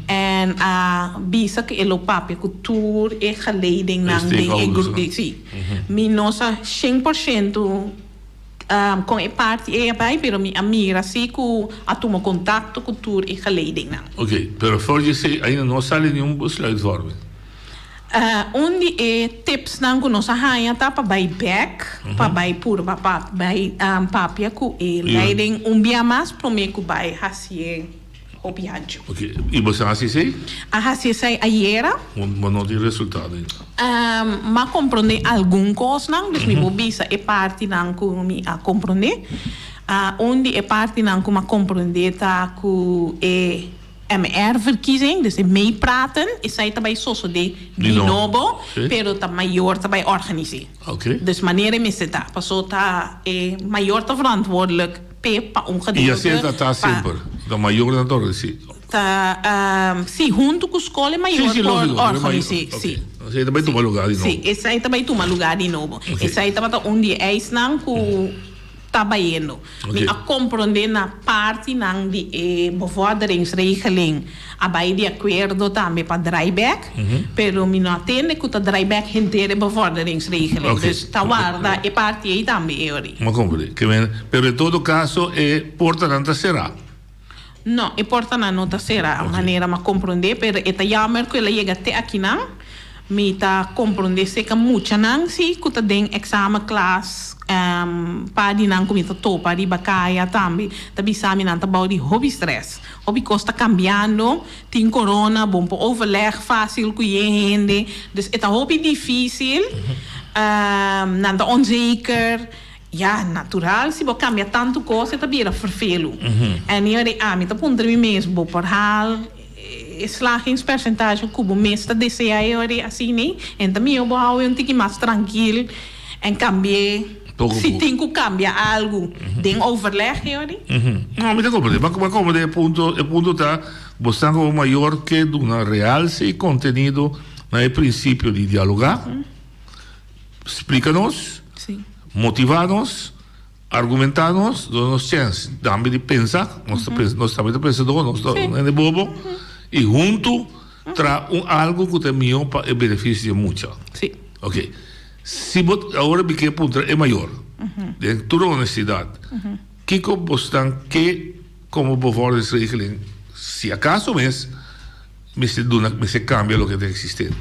en a bisa que elo papi cultuur e geleiding nang di grupo si. Minosa 100% com a parte é bem, pero minha amiga assim que a tomar contato com tour e geleiding não. Ok, pero voor je se ainda não sale nenhum besluitvorming. Onde é tips não que nós arranha tá para vai back, para vai puro para vai papia com e leiding dia mais prometo vai assim opiádio. Ok, e você assim sei? Assim sei ayer. Mas não tem resultado ainda. Mas compreender algum coisa não, dus me bobisa é parte não que me a compreender. Onde é parte não que me compreender tá que é MR-verkiezing, dus meepraten, is zij daarbij zo de nobo, pero ta maior daarbij organiseren. Okay. Dus wanneer is het daar? Pas zo ta maior te verantwoordelijk pa ongedeelde. E assim está sempre, da maior da organização. Sim, junto com a escola maior por organização. Sim. Você também toma lugar de novo. Sim, esse aí também toma lugar de novo. Esse aí também onde é isso não com trabalhando. A compreender na parte não de bevorderingsregeling, abai de acordo também para dryback, pero me não atende que o dryback inteiro é bevorderingsregeling. Dus tá guarda e parte aí também é. Mas compreende, pero em todo caso é porta não será. Não, é porta não será a maneira de compreender, pero é jammer que ela chega até aqui não. Me tá compreender se que muita não se que tá den exame class para de não comer topa de bacaia também tá bisami não tá bom de hobby stress hobby costa cambiando tem corona bom para overleg fácil com gente dus é tá hobby difícil não tá onzeker ja, natural, se você cambia tanto coisa, tá vira vervelo. En eu me tá pondo mesmo por hal slagingspercentage que o meeste deseja assim, né? Então, eu vou um pouco mais tranquilo em cambiar. Se tem que cambiar algo, tem overleg, né? Não, me compreendo. Mas como o ponto está, você como maior que uma realce contenido no princípio de dialogar, explica-nos, motiva-nos, argumentar-nos, dá-nos chance também de pensar, nós também estamos pensadores, nós não é bobo, e junto traz algo que também beneficia muito. Sim. Ok. Se agora que ponto é maior, de toda honestidade, que como bevolkingsregeling, se acaso me se cambia o que está existente.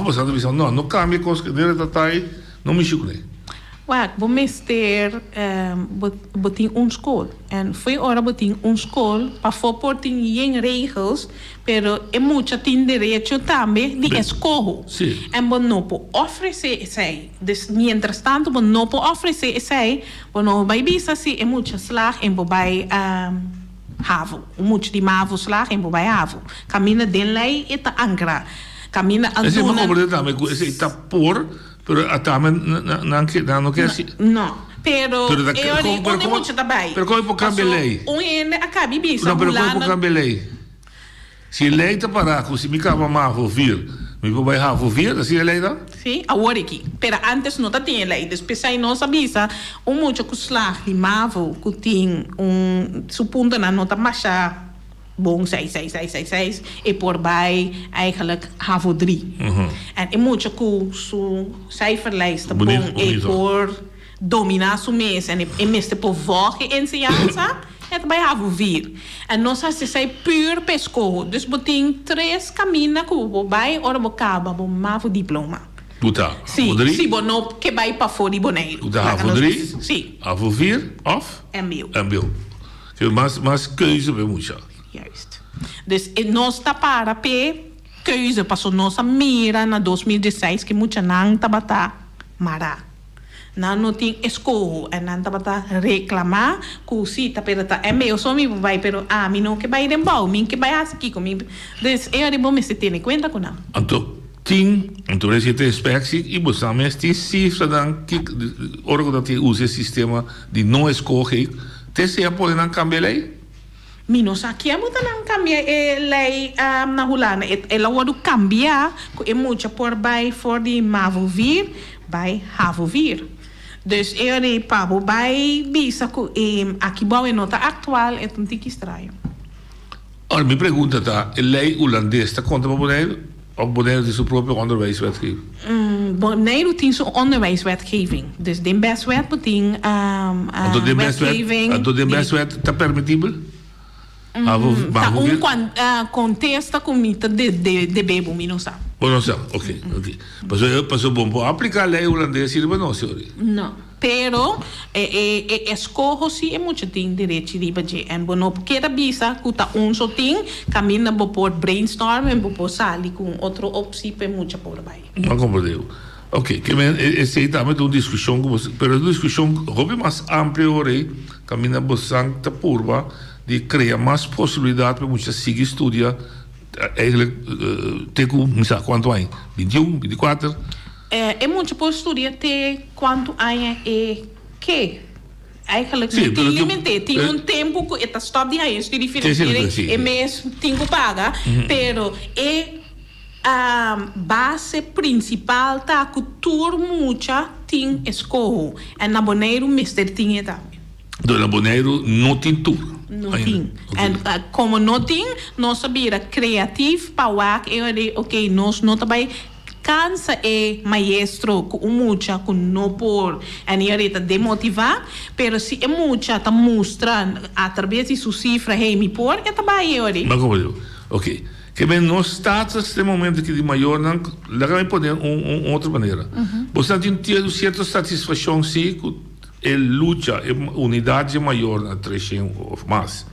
Você está dizendo, não cambia coisas que dele está aí, não me chucne. Vou mestre, botin school. En foi hora botin school, para for tem regras, pero é muito tem direito também de escolher. Sim. En bom não pode oferecer isso. Mientras tanto, bom não pode oferecer isso. Bom não vai bisa se é muito slag en bom vai havo. Muito de mavo slag en bom vai havo. Camina den lei e ta ancra. Camina anduna. Esse é uma coisa também, esse está por pero também não quer assim. Não. Pero onde muito também. Pero como cambia lei? Acaba bisa. Não, pero como cambia lei? Se a lei está parada, se me acaba mais ouvir, me vai ouvir, assim a lei dá? Sim, agora aqui. Pero antes não tinha lei. Depois aí nós avisa muito que o slag limava, que tinha supondo na nota baixa. Bom, 6, e por bij eigenlijk HAVO 3. En je moet je zo'n cijferlijst bom e por dominar su mês en meeste por volgen in zijn jansa het bij HAVO 4. En nós se sai puur pesco. Dus botin 3 camina que o bij ora bocaba bom mavo diploma. Buta. Sim, bom não que vai para fora de boneiro. Buta HAVO 3? Sim. HAVO 4 of? MBO. Mas keuze bij moet je. Juist. Dus nós está para keuze passou nossa mira na 2016 que muita não tabata mara. Não tem escolha e não tabata reclamar que se tá para tá é meu só me vai pero me não que vai embora, mim que vai aqui comigo. Dus eu bom me se tem conta com não. Então esse aspecto e você também tem cifra dan que ora que usa sistema de não escolher, te se pode não cambiar lei. Minos aqui é muito não cambia lei na Holanda. Ela pode cambiar é muito por vai for de mavo vir, vai havo vir. Dus eu pabo vai bisa que aqui bom é nota atual é um tique estranho. Ora, me pergunta tá, a lei holandesa está contra o boneiro ou boneiro de sua própria onderwijswetgeving? Boneiro tem sua onderwijswetgeving. Dus de bestwet tem wetgeving. De bestwet está permitível? Contesta comida de bebo, não sabe. Não sabe, ok. Passou bom para aplicar a lei holandesa e não, senhor? Não, pero escolho se é muito tem direito de fazer. E não quer bisa que tá só tem caminha por brainstorm e por sair com outra opção para muito por aí. Não compreendeu. Ok, que esse também é uma discussão, mas uma discussão mais ampla hoje, caminha bastante purva de criar mais possibilidade para muitas seguir estudar eigenlijk tem como sabe quanto aí 21, 24 é muito por estudar até quanto aí é que eigenlijk sim, tem limite tem tempo que está stop de aí estudar diferente é mês tem que pagar pero a base principal tá que tur muita tem escola e na boneiro mister tinha também do na boneiro não tem tur não tem. E como não tem, nós sabemos criativo para ok, nós não também cansa maestro com muita com não por e aí demotivar, pero se é muita tá mostrando através de sua cifra me por é também aí. Mas como eu, ok. Que bem nós estamos neste momento aqui de maior não, lá vai poder outra maneira. Você tem tido certa satisfação sim luta e unidade maior na 300 ou mais.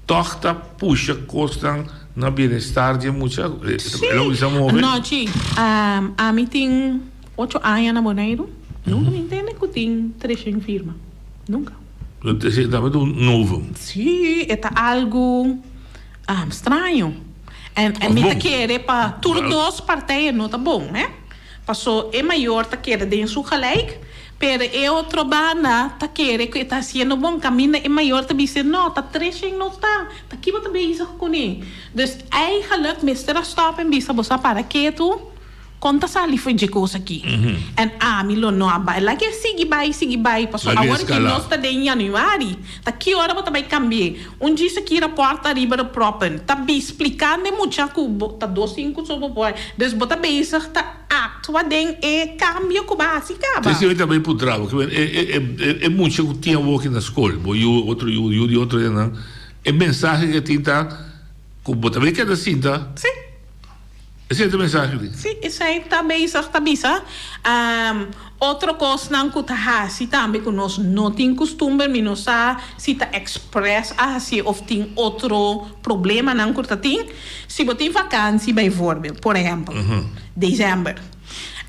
Torta puxa costam na bem-estar de muita. Não, sim. A mim tem 8 anos na Boneiro. Nunca me entende que tem 300 firmas. Nunca. Você está muito novo. Sim, é algo estranho. En bom. me quiere para tur dos partijen não tá bom, né? Passou é maior tá querer de su gelijk, pero é outro bana tá querer que tá sendo bom caminho é maior tá dizer não, tá treching não tá aqui wat bezig com ele. Dus eigenlijk mister stop en bisa bosa para quieto. Conta sali foi de coisa aqui. En milo no abai. Lá que sigue vai. Passou agora que nós está em januário. Tá que hora você vai cambiar? Dia aqui a porta riba propen. Tá bem explicando muito que tá 2-5 sobre boy. Dus bota bezig tá actua den cambio que básica. Esse também pro trabalho. É muito que tinha work na escola. Outro não. É mensagem que tinha que bota bem que é assim, tá? Sim. Esse é o mensagem. Sim, isso aí tá bem. Outra coisa não que tá assim também que nós não tem costume, mas nós se tá express assim ou tem outro problema não que tá tem. Se você tem vacância, por exemplo, dezembro.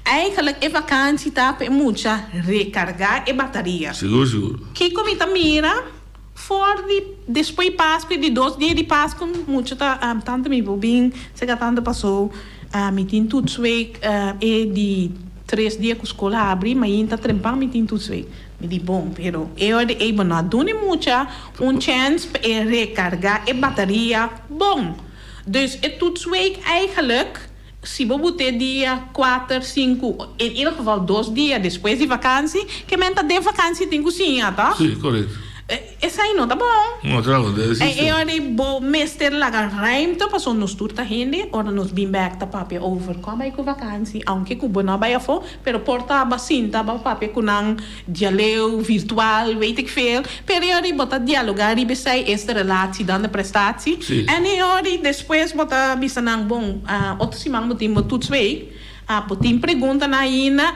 Eigenlijk é vacância tá para muita recarregar a bateria. Seguro. Que comida mira depois de Páscoa, de 2 dias de Páscoa, muito tanto me bem, se que tanto passou, me tem tudo week de 3 dias que a escola abre, mas ainda trempar me tem tudo week. Me diz bom, pero eu não dou muita chance para recarregar a bateria bom. Dus é tudo week eigenlijk. Se você botar dia 4, 5, em ieder geval 2 dias depois de vacância, que menta de vacância tem cozinha, tá? Sim, correto. Esse aí não tá bom. Não, trago, eu meester lagar ruimte, passou nos turta gente, ora nos bem back ta papi over, como é que vacância, aunque cubo não vai a fo, pero porta bacinta, ba papi com um diálogo virtual, weet ik veel, pero eu bota dialogar e besai esta relatie dan de prestatie, en eu depois bota bisanang bom, outro simang motivo tudo week. Botin pergunta na ina,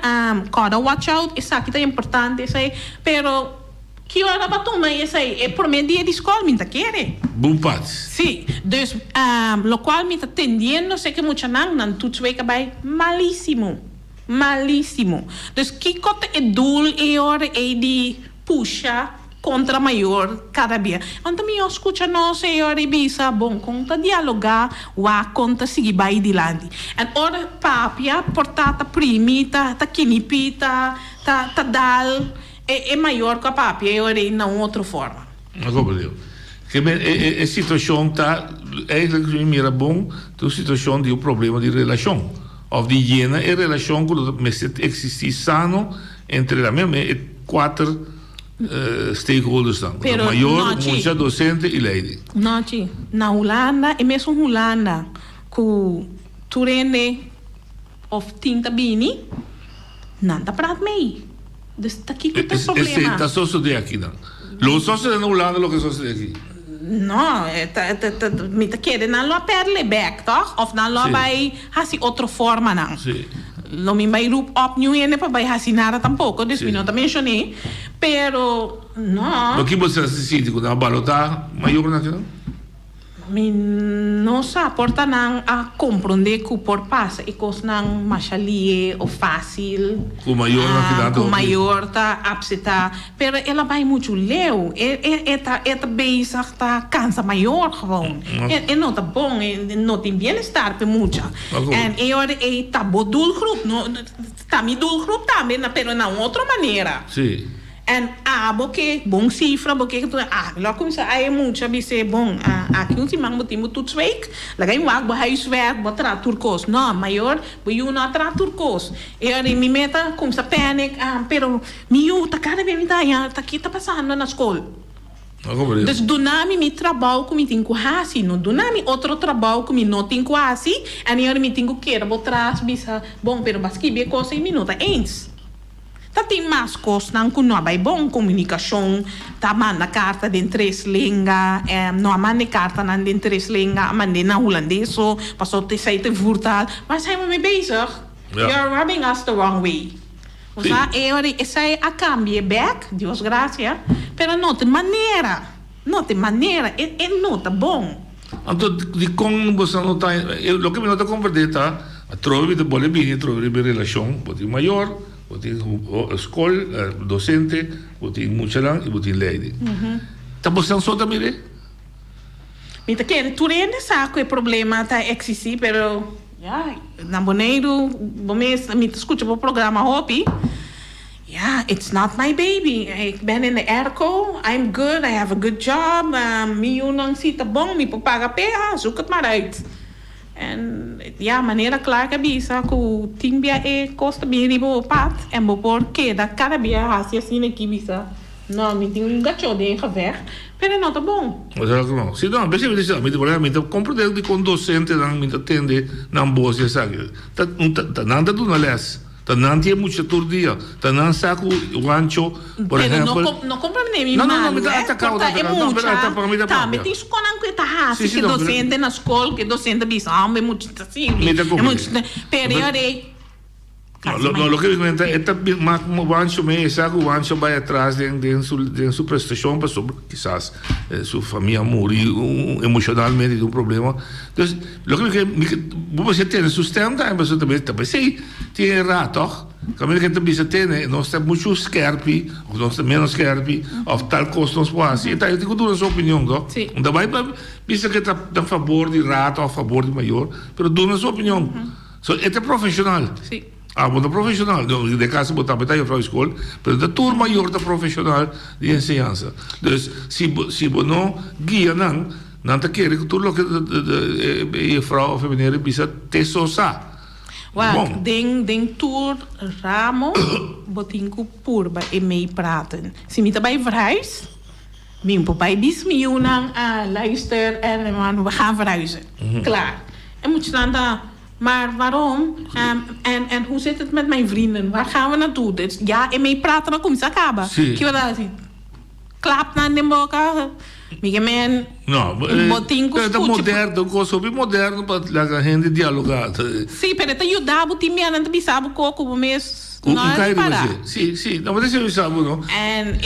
cada watch out, isso aqui tá importante, isso aí, pero que hora para tomar isso aí? É por meio dia de escola, me tá querendo? Bom parte. Sim, dus, lo qual me tá tendendo, sei que muita não tudo vai acabar malíssimo. Dus, que cota é doel e hora é de puxa contra maior cada dia. Então, eu escuto nós e hora e bisa, bom, conta dialogar, conta seguir vai adiante. E hora papia, portata primita, tá kinipita, tá dal, é maior que a papi, é não outra forma. Não compreendo. Que a situação está, eigenlijk mira bom, a situação de problema de relação. Of die jena é relação que existe sano entre a mesma 4 stakeholders dan. O maior, muita docente e lady. Não, na Holanda, é mesmo Holanda, que tu rende of tinta bini, não dá para mim. Dus aqui que tem problema. Está sucedendo aqui, não? Lo sucede na Holanda, lo que sucede aqui. Não, me tá querendo não lo perle back, toch? Of não lo vai assim outra forma não. Sim. Lo me vai rup opnieuw en para vai assim nada tampouco, dus me não também mencionei, pero não. O que você se sente quando a balota maior naquilo? Me não se aporta não a compreender que por passa e coisa não machalie ou fácil. Com maior naquilo. Com maior tá apseta, pero ela vai muito leu, tá bezig tá cansa maior gewoon. Não tá bom, não tem bem-estar para muita. E agora tá boa doelgroep, tá minha doelgroep também, pero na outra maneira. Sim. En porque bom cifra, porque lá começa aí muito dizer bom, aqui um timang motivo tudo week, lá ganho água, huiswerk, botar turcos, não, maior, eu não tra turcos. E aí me meta começa panic, pero meu tá cada vez tá aqui tá passando na escola. Dus dunami mi trabalho que me tenho quase, não dunami outro trabalho que me não tenho quase, e aí me tenho que botar bisa, bom, pero basque be coisa em minuta eens. Tá tem mais coisas que não é bom comunicação, tá manda carta de 3 línguas, não manda carta de 3 línguas, manda na holandês, passou te sai te voertaal, maar zijn we mee bezig? You're rubbing us the wrong way. O sea, essa é a cambie back, Dios gracias, pero não tem maneira, não tá bom. Então, de como você não tá, o que me nota compreender tá, a trove de bolebini, trove de relação, pode maior. Botin escola, docente, botin muchalang e botin lady. Tá você só também? Mita quer tu rende saco é problema tá existe, pero ja, na Bonaire, mita escuta o programa Hopi. Yeah, it's not my baby. Ik ben in de airco. I'm good. I have a good job. Miljoenen zit er bom. Mi paga PH. Zoek het maar uit. En ja, maneira clara que bisa que o timbia costa bem ribo pat en bopor que da cara bia hasia assim aqui bisa. Não, me tem gacho de gever. Pero não tá bom. Mas é não. Se não, bem se me problema, me compreendo de com docente não me atende não boas já sabe. Tá nada do na les. Não tinha muito todo dia. Não saco o ancho, por exemplo. Não compreende mal. Não, me dá atacado. Não, tá, me tem escola que tá raça, que docente na escola, que docente bisa, é muito assim. É muito período. No, lo que me comenta es más como Wancho me sabe Wancho va atrás de su prestación para quizás su familia morir emocionalmente de un problema. Entonces, lo que vos tiene sustento, pero también sí, tiene rato. Camino que también tiene, no está mucho scherpi, o no está menos scherpi, o tal cosa no puede hacer. Yo tengo una opinión, ¿no? Sí. Daí pensa que está a favor de rato, a favor de mayor, pero dá una opinión. Este es profesional. Sí. Bueno, profissional. De casa botar para a escola, mas da turma maior da profissional de ensinança. Dus se não guia não te quer que tudo que a vrouw of meneer bisa te sosa. Wat den tour ramo botinco purba e mei praten. Se me bij verhuis, mijn papa bis miljoen luister en man we gaan verhuizen. Klaar. En moet je dan daar. Maar waarom? En hoe zit het met mijn vrienden? Waar gaan we naartoe? Dus, ja, en mee praten dan komt het acaba. Sí. Klap naar de boca. Migemen. No, é moderno, coisa moderno para a gente dialogar. Sim, pero te ajudava o time a não pensar o coco o mês. Sim, não mas deixa eu saber, não. En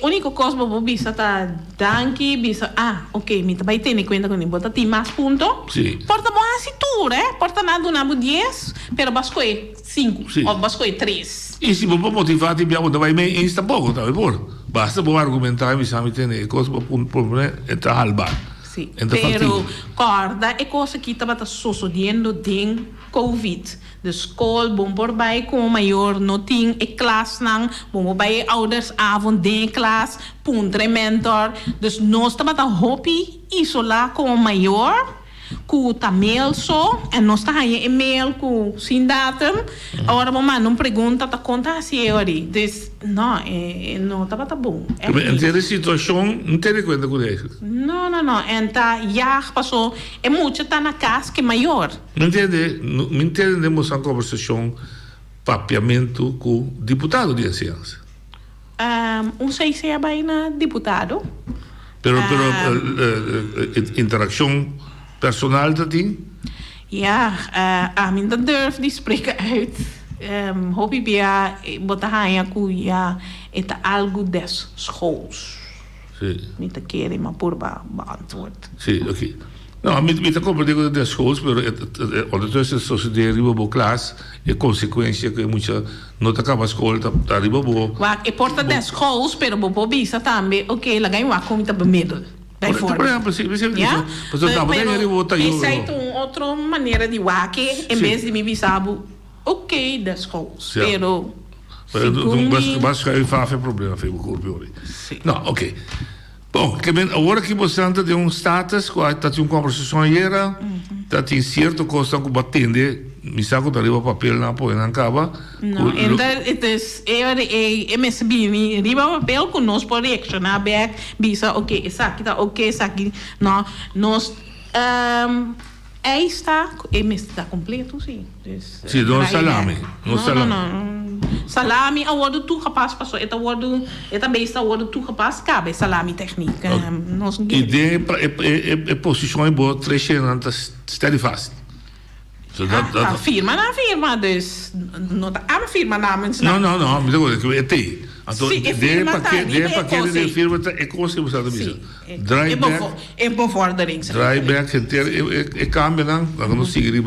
a única coisa que eu bisa tá danke bisa ok, me também tem conta com bota ti mais ponto. Sim. Porta boa cintura, porta nada na 10, pero basco é 5 ou basco é 3. E se você motivar te biamo também me insta pouco, tá por. Basta bom argumentar me sabe tem coisa para problema é tá halbar. Sim. Pero corda é coisa que estava sucedendo den COVID. De school, bom voorbij komen, maior, no ting, e klas nang, bom voorbij ouders avond, de klas, puntre mentor. Dus nós estamos a hobby isolar como maior, com tamel só, e nós estamos aí e-mail com sem datum. Agora vamos não pergunta, tá conta assim ori. Dus não, não estava tá bom. Entende a situação, não tem conta com isso. Não. Então, já passou, é muito tá na casa que é maior. Não entendemos a conversação, papiamento com o deputado de ciência. Sei se é bem na deputado. Pero interação personal dat ding? Ja, Amin dat durf die spreken uit. Hoop ik bij botahaya kuya het algo des schools. Sí. Niet te keren, maar por beantwoord. Sí, oké. Nou, met de compreensão das schools, pero ondertussen suceder riba bo klas e consequência que muita não tá acaba a escola tá riba bo. Wa e porta des schools, pero bo bisa também, ok, lagay wa kung ta bemiddel. Por exemplo, sim, ja? Mas eu tava nem essa é outra maneira de waque, em vez de me bisabo, ok, das schools, pero mas que faz problema, foi o corpo hoje. Não, ok. Bom, agora que você anda de status, que tem uma conversação era, tem certo coisa que batende, me saco da riba papel na põe na cava. Não, então MSB riba papel com nós por reaccionar back, bisa ok, essa aqui tá ok, essa aqui não, nós aí está, está completo, sim. Sim, não salame, não. Salami a worden toegepast, pas het worden, het meestal worden toegepast, KB salami techniek. Ideia é posição em boa trechando está de vast. Firma na firma, dus não tá a firma namens. Não, mas agora que é te. Então, de paquete de firma é como se você diz. Dryback. É bevordering. Dryback é cambio não, não seguir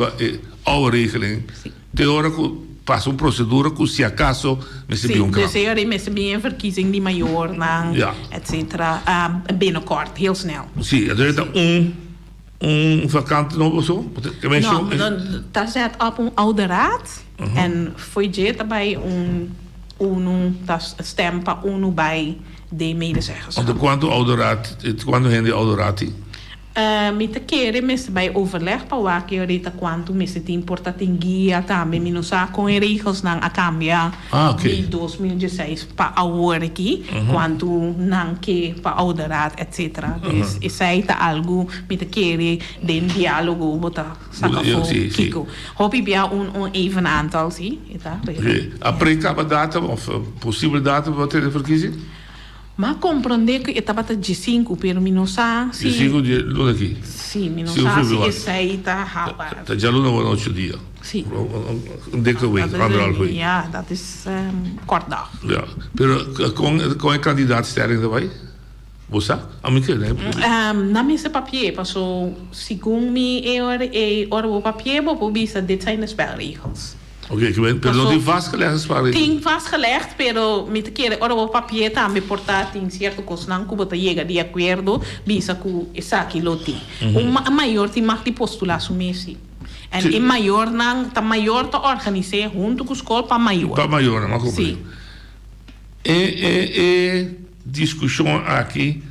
a oude regeling. Teórico passa een procedure que se acaso me se Sim, um dus er is een verkiezing die major, Ja. et cetera, binnenkort, heel snel. Sim, er is een vakante nog of zo? Nou, dat zit op een oude raad. En foi dito bij een stempa uno bij de medezeggers. Want quando ouderraad, quando rende ouderraad? Mita kere mes bij overleg pa waki orita quanto mes te importa tinguia também minusa com regels nang acambia de 2016 pa award aqui quanto nang que pa ouderraad etc. Dus is saita algo mita kere den diálogo bota sakafo kiko. Hopi bia un even aantal zie. A precapa datum of possibele datum wat de verkiezing? Ma compreender que estava de 5 pero minusa sim. 5 de luna aqui. Sim, minusa se essaita rapaz. Tá já luna van 8 dias. Sim. Een dikke week, anderhalf week. Ja, dat is kort dag. Ja, pero com a kandidaatstelling erbij? Você? Amiga, né? Na minha papier, passou segundo me o papier, vou bisa dit zijn de spelregels. Oké, pero não tem vastgelegd spelregels. Tem vastgelegd, pero me te quiere o papier também portar tem certo coisa não que você chega de acordo, bisa que essa aqui loti. O maior tem mais de postular su mesi. En in maior não, tá maior tá organizar junto com a escola para maior. Para maior, mas como? Sim. Discussão aqui,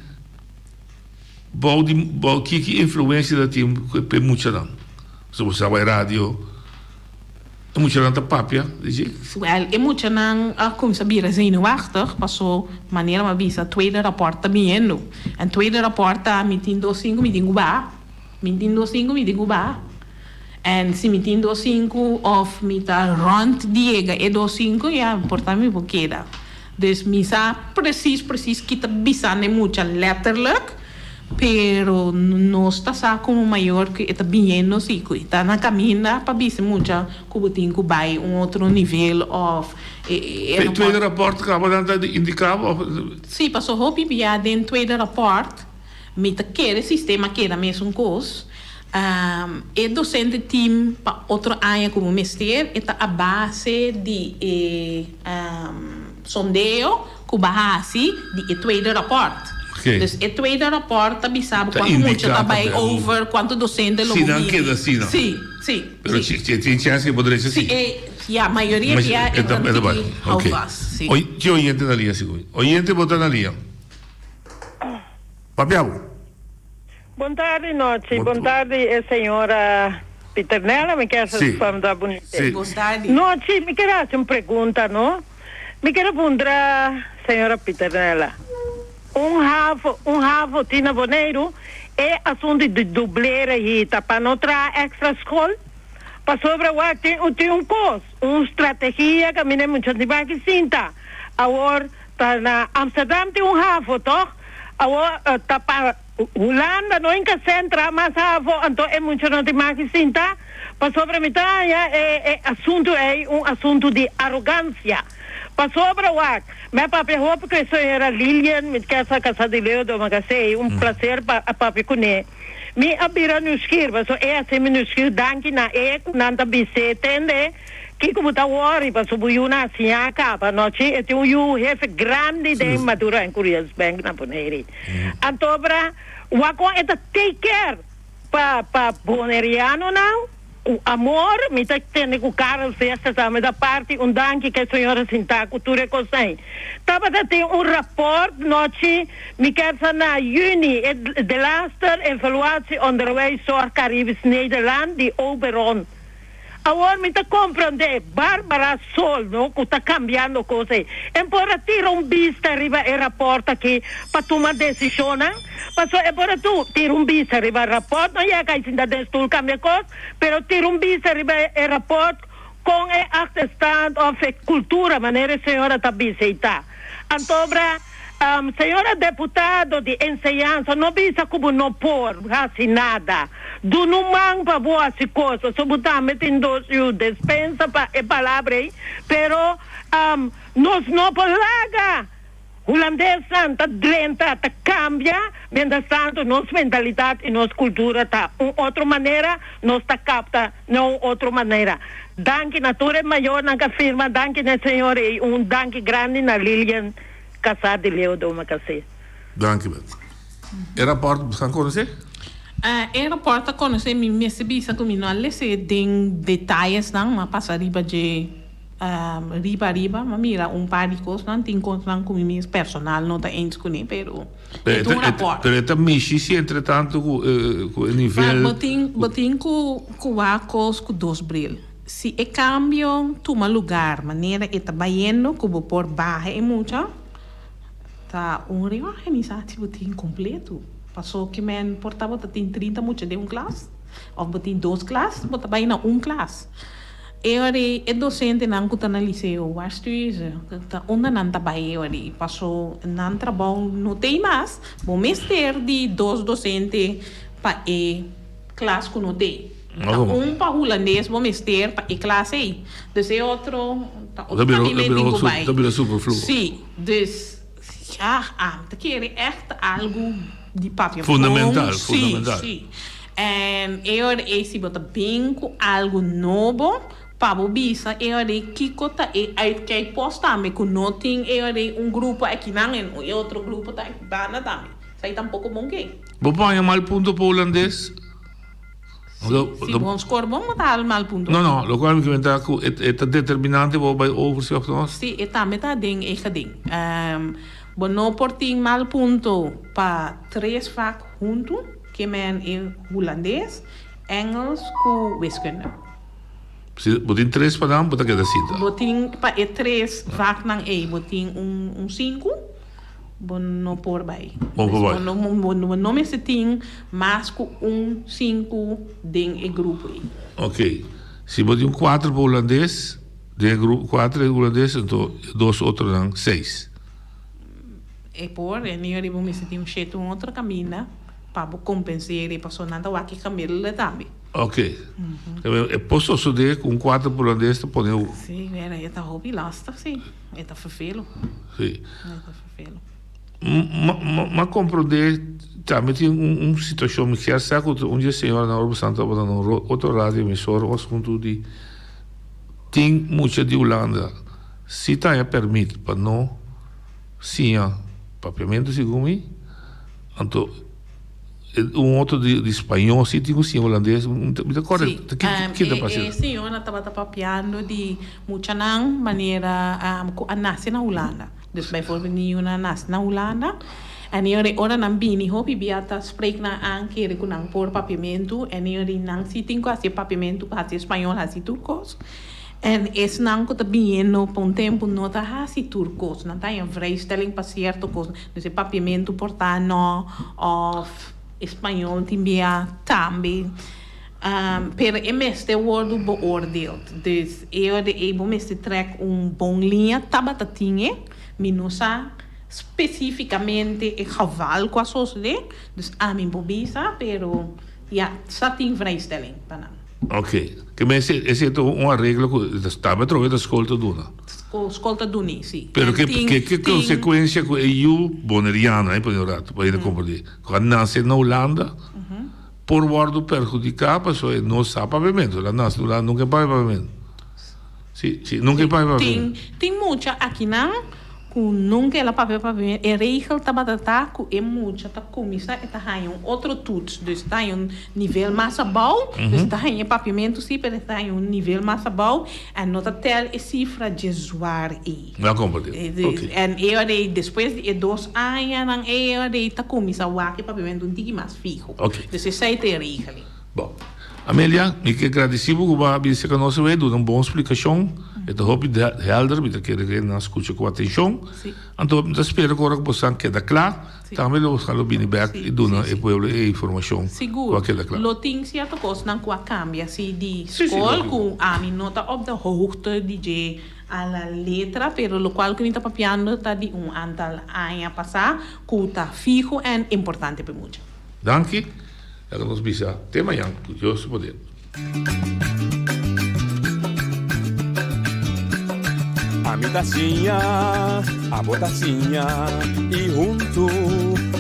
bom que influência da tem para muita não. Se você vai rádio, muita não tá papia, diz? Wel, muita não como sabia zenuwachtig, passou maneira maar visa tweede rapport também no. En tweede rapport tá metindo 5 metindo ba. Metindo 5 metindo ba. En se metindo 5 of mita rond diega e do 5 ja, portami boqueira. Dus misa precies que tá bisane mucha letterlijk, pero no está sa como maior que está bem no ciclo. Está na caminha para bisa mucha cubutin cubai outro nível of tweede rapport acaba dan indicava? Sim, passou hopi via den tweede rapport met aquele sistema que era mesmo coisa. E docente team para outro ano como mestre está a base de sondeo que bahasi de tweede rapport. Okay. Dus het tweede rapport sabe quanto muito também over quanto docente lo sim, não queda assim, não. Sim, sim. Pero tem chance que poderia ser assim. Sim, a maioria já é bem. Ok. Que oyente na linha, segundo. Oyente botar na linha. Papiabo. Boa tarde, noite. Boa tarde, senhora Piternella. Me quer fazer uma bonita. Boa tarde. Noite, me quer fazer uma pergunta, não? Me quer perguntar, senhora Piternella. Ravo Tina Boneiro é assunto de dubleira e para não trazer extra escola. Para sobre o tem um curso, uma estratégia que a minha muito de que sinta. Agora tá na Amsterdam tem ravo, toch? Agora tá para Holanda não enca centra mas ravo, então é muito não de que sinta. Para sobre a metade é assunto de arrogância. Sobre o ar, meu papai roupa que eu era Lilian, me quer essa casa de Leo do Magacei, prazer para papai conhecer. Me abira no esquerdo, mas é assim no esquerdo, danke na nanta bise, entende? Que como tá worry, mas o buiuna assim acaba, noite, e tem jefe grande de madura em Curias Bank na Boneiri. Antobra, o aco é take care para boneriano não? O amor, me tem que cara festa também da parte danke que a senhora sinta cultura cosém. Tava tem rapport noite me quer na juni de laatste evaluatie onderwijs zorg Caribisch Nederland die Oberon. Agora me tá compreender Bárbara Sol, não? Que tá cambiando coisas. Embora tira vista arriba e rapporta aqui para tomar decisão, não? Mas embora tu tira vista arriba rapport, não é que ainda destul cambia coisa, pero tira vista arriba e rapport com a achterstand of cultura, maneira a senhora tá visita. Antobra, senhora deputado de enseñança, não visa como não por assim nada. Do não manga boas coisas, sobutamente em dois despensa para palavra, pero nós não polaga holandês tá drenta, tá cambia, mientras tanto, nossa mentalidade e nossa cultura tá outra maneira, nós tá capta não outra maneira. Danke natura maior na firma, danke na senhor e danke grande na Lilian Casar de Leo do Macacé. Dank je wel. En rapport gaan conhecer? Era porta conhecer me sebisa com não lhe se tem detalhes não, mas passa riba de riba, mas mira par de coisas não tem coisas com mim personal não tá ens com ele, pero é um rapport. Pero esta mexi entretanto com o nível. Botin com acos com dois bril. Se é cambio, toma lugar, maneira está baiano, como por barra e muita, tá reorganização botin completo. Passou que men portava tem 30 muita de classe, ou botin 2 classes, bota bem na classe. Eu é docente não que tá no liceu, waarschuwen, tá onde não tá bem eu passou não trabalho não tem mais, bom mestre de 2 docentes para classe que não tem. Para holandês, bom mestre para classe aí. Dus é outro Dat supervloer. Sim, dus te querer echt algo de papel. Fundamental. Sim. En eu esse bota bem com algo novo. Para bisa, eu kiko ta uitkijk post também com não tem eu grupo aqui não e outro grupo tá bana também. Sai tampouco bom que. Vou pôr mal ponto para holandês. Se bom score bom matar mal ponto. Não, lo qual me comentar que é determinante vou by overzicht nós. Sim, é também tá ding ding. Bom não porting mal ponto para 3 vak junto, que men é holandês, Engels com wiskunde. Botin 3 para dar, botar que da cita. Botin para 3 vak nang botin 5. Bom não por bem. Não me setim, mas com 5 ding e grupo aí. Ok. Se botin 4 para holandês, de grupo 4 holandês, então 2 outros dan 6. E por, eu vou me setim cheio outro caminho para compensar e passou nada o aqui caminho também. Ok. É posso de com 4 holandês te poner. Sim, é tá hobby lastig, sim. É tá vervelo. Sim. Mas compreender também tem situação me quer saber que onde senhora na Orbe Santa para na outra rádio emissora o assunto de tem muita de Holanda se tá permite para não sim papiamento segundo mim então outro de espanhol se tem sim holandês muito correto que tá passando senhora estava papiando de muita não maneira a nascer na Holanda. Dus bijvoorbeeld niet na Holanda. En je ora nan bini hopi biata spreek na aankeren kunang por papiamento. En je nang siting ko asi papiamento kasi espanhol asi turcos. En es nang ko tabihin no pon tempo nota asi turcos. Nan tayo vrijstelling pa cierto cos. Dus e papiamento portano of espanhol timbia tambi. Per emeste worden beoordeeld. Dus eu meste trek bom linha tabatatinha. Minusa specificamente e geval qua sociedade, dus a mim bobisa, pero ja, só tem vrijstelling para Ok, que mas esse é uma regra que está me trocando da escola duna. Escola duna, sim. Pero que consequência que eu boneriana, hein, por rato, para ir compreender. Quando nasce na Holanda, por word perjudicar, pessoa não sabe pavimento, lá nasce lá nunca paga pavimento. Sim, nunca paga pavimento. Tem muita aqui não. Nunca ela papel é regel tabatata é muita tá comissa e tá outro tudo dus tá nível mais bom dus tá papiamento sim pero tá nível mais bom e nota tel é cifra de usuário aí não compreendo e eu depois de 2 anos não eu tá comissa o aqui papiamento um tique mais fijo dus isso aí tem regel. Bom, Amélia, me que agradecido que vai vir que nós vai dar uma boa explicação. Eu hoop de helder, met que ele na escuta com atenção. Então, eu espero que agora possam quedar claro. Também nós vamos vir back e dar e pueblo e informação. Seguro. Lo tem certo coisa não que cambia se de escola com a minha nota op de hoogte de a la letra, pero lo qual que está papiando está de aantal anos passar, que está fijo e importante para muito. Danke. Agora nós bisa tema yang curioso poder. mi tacinha, a botacinha e junto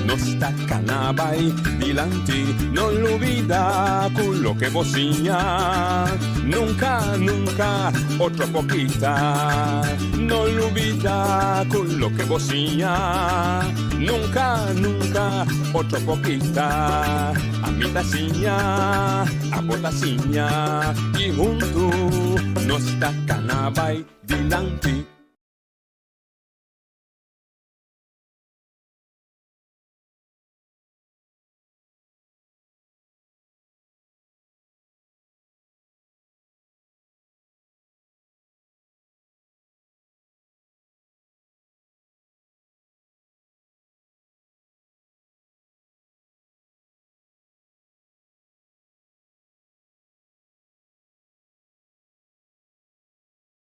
nos tacanabay dilante, no olvida con lo que bocinha, nunca, nunca, otro poquita, no olvida con lo que bocinha, nunca, nunca, otro poquita, a mi tacinha, a botacinha y junto nos tacanabay dilante.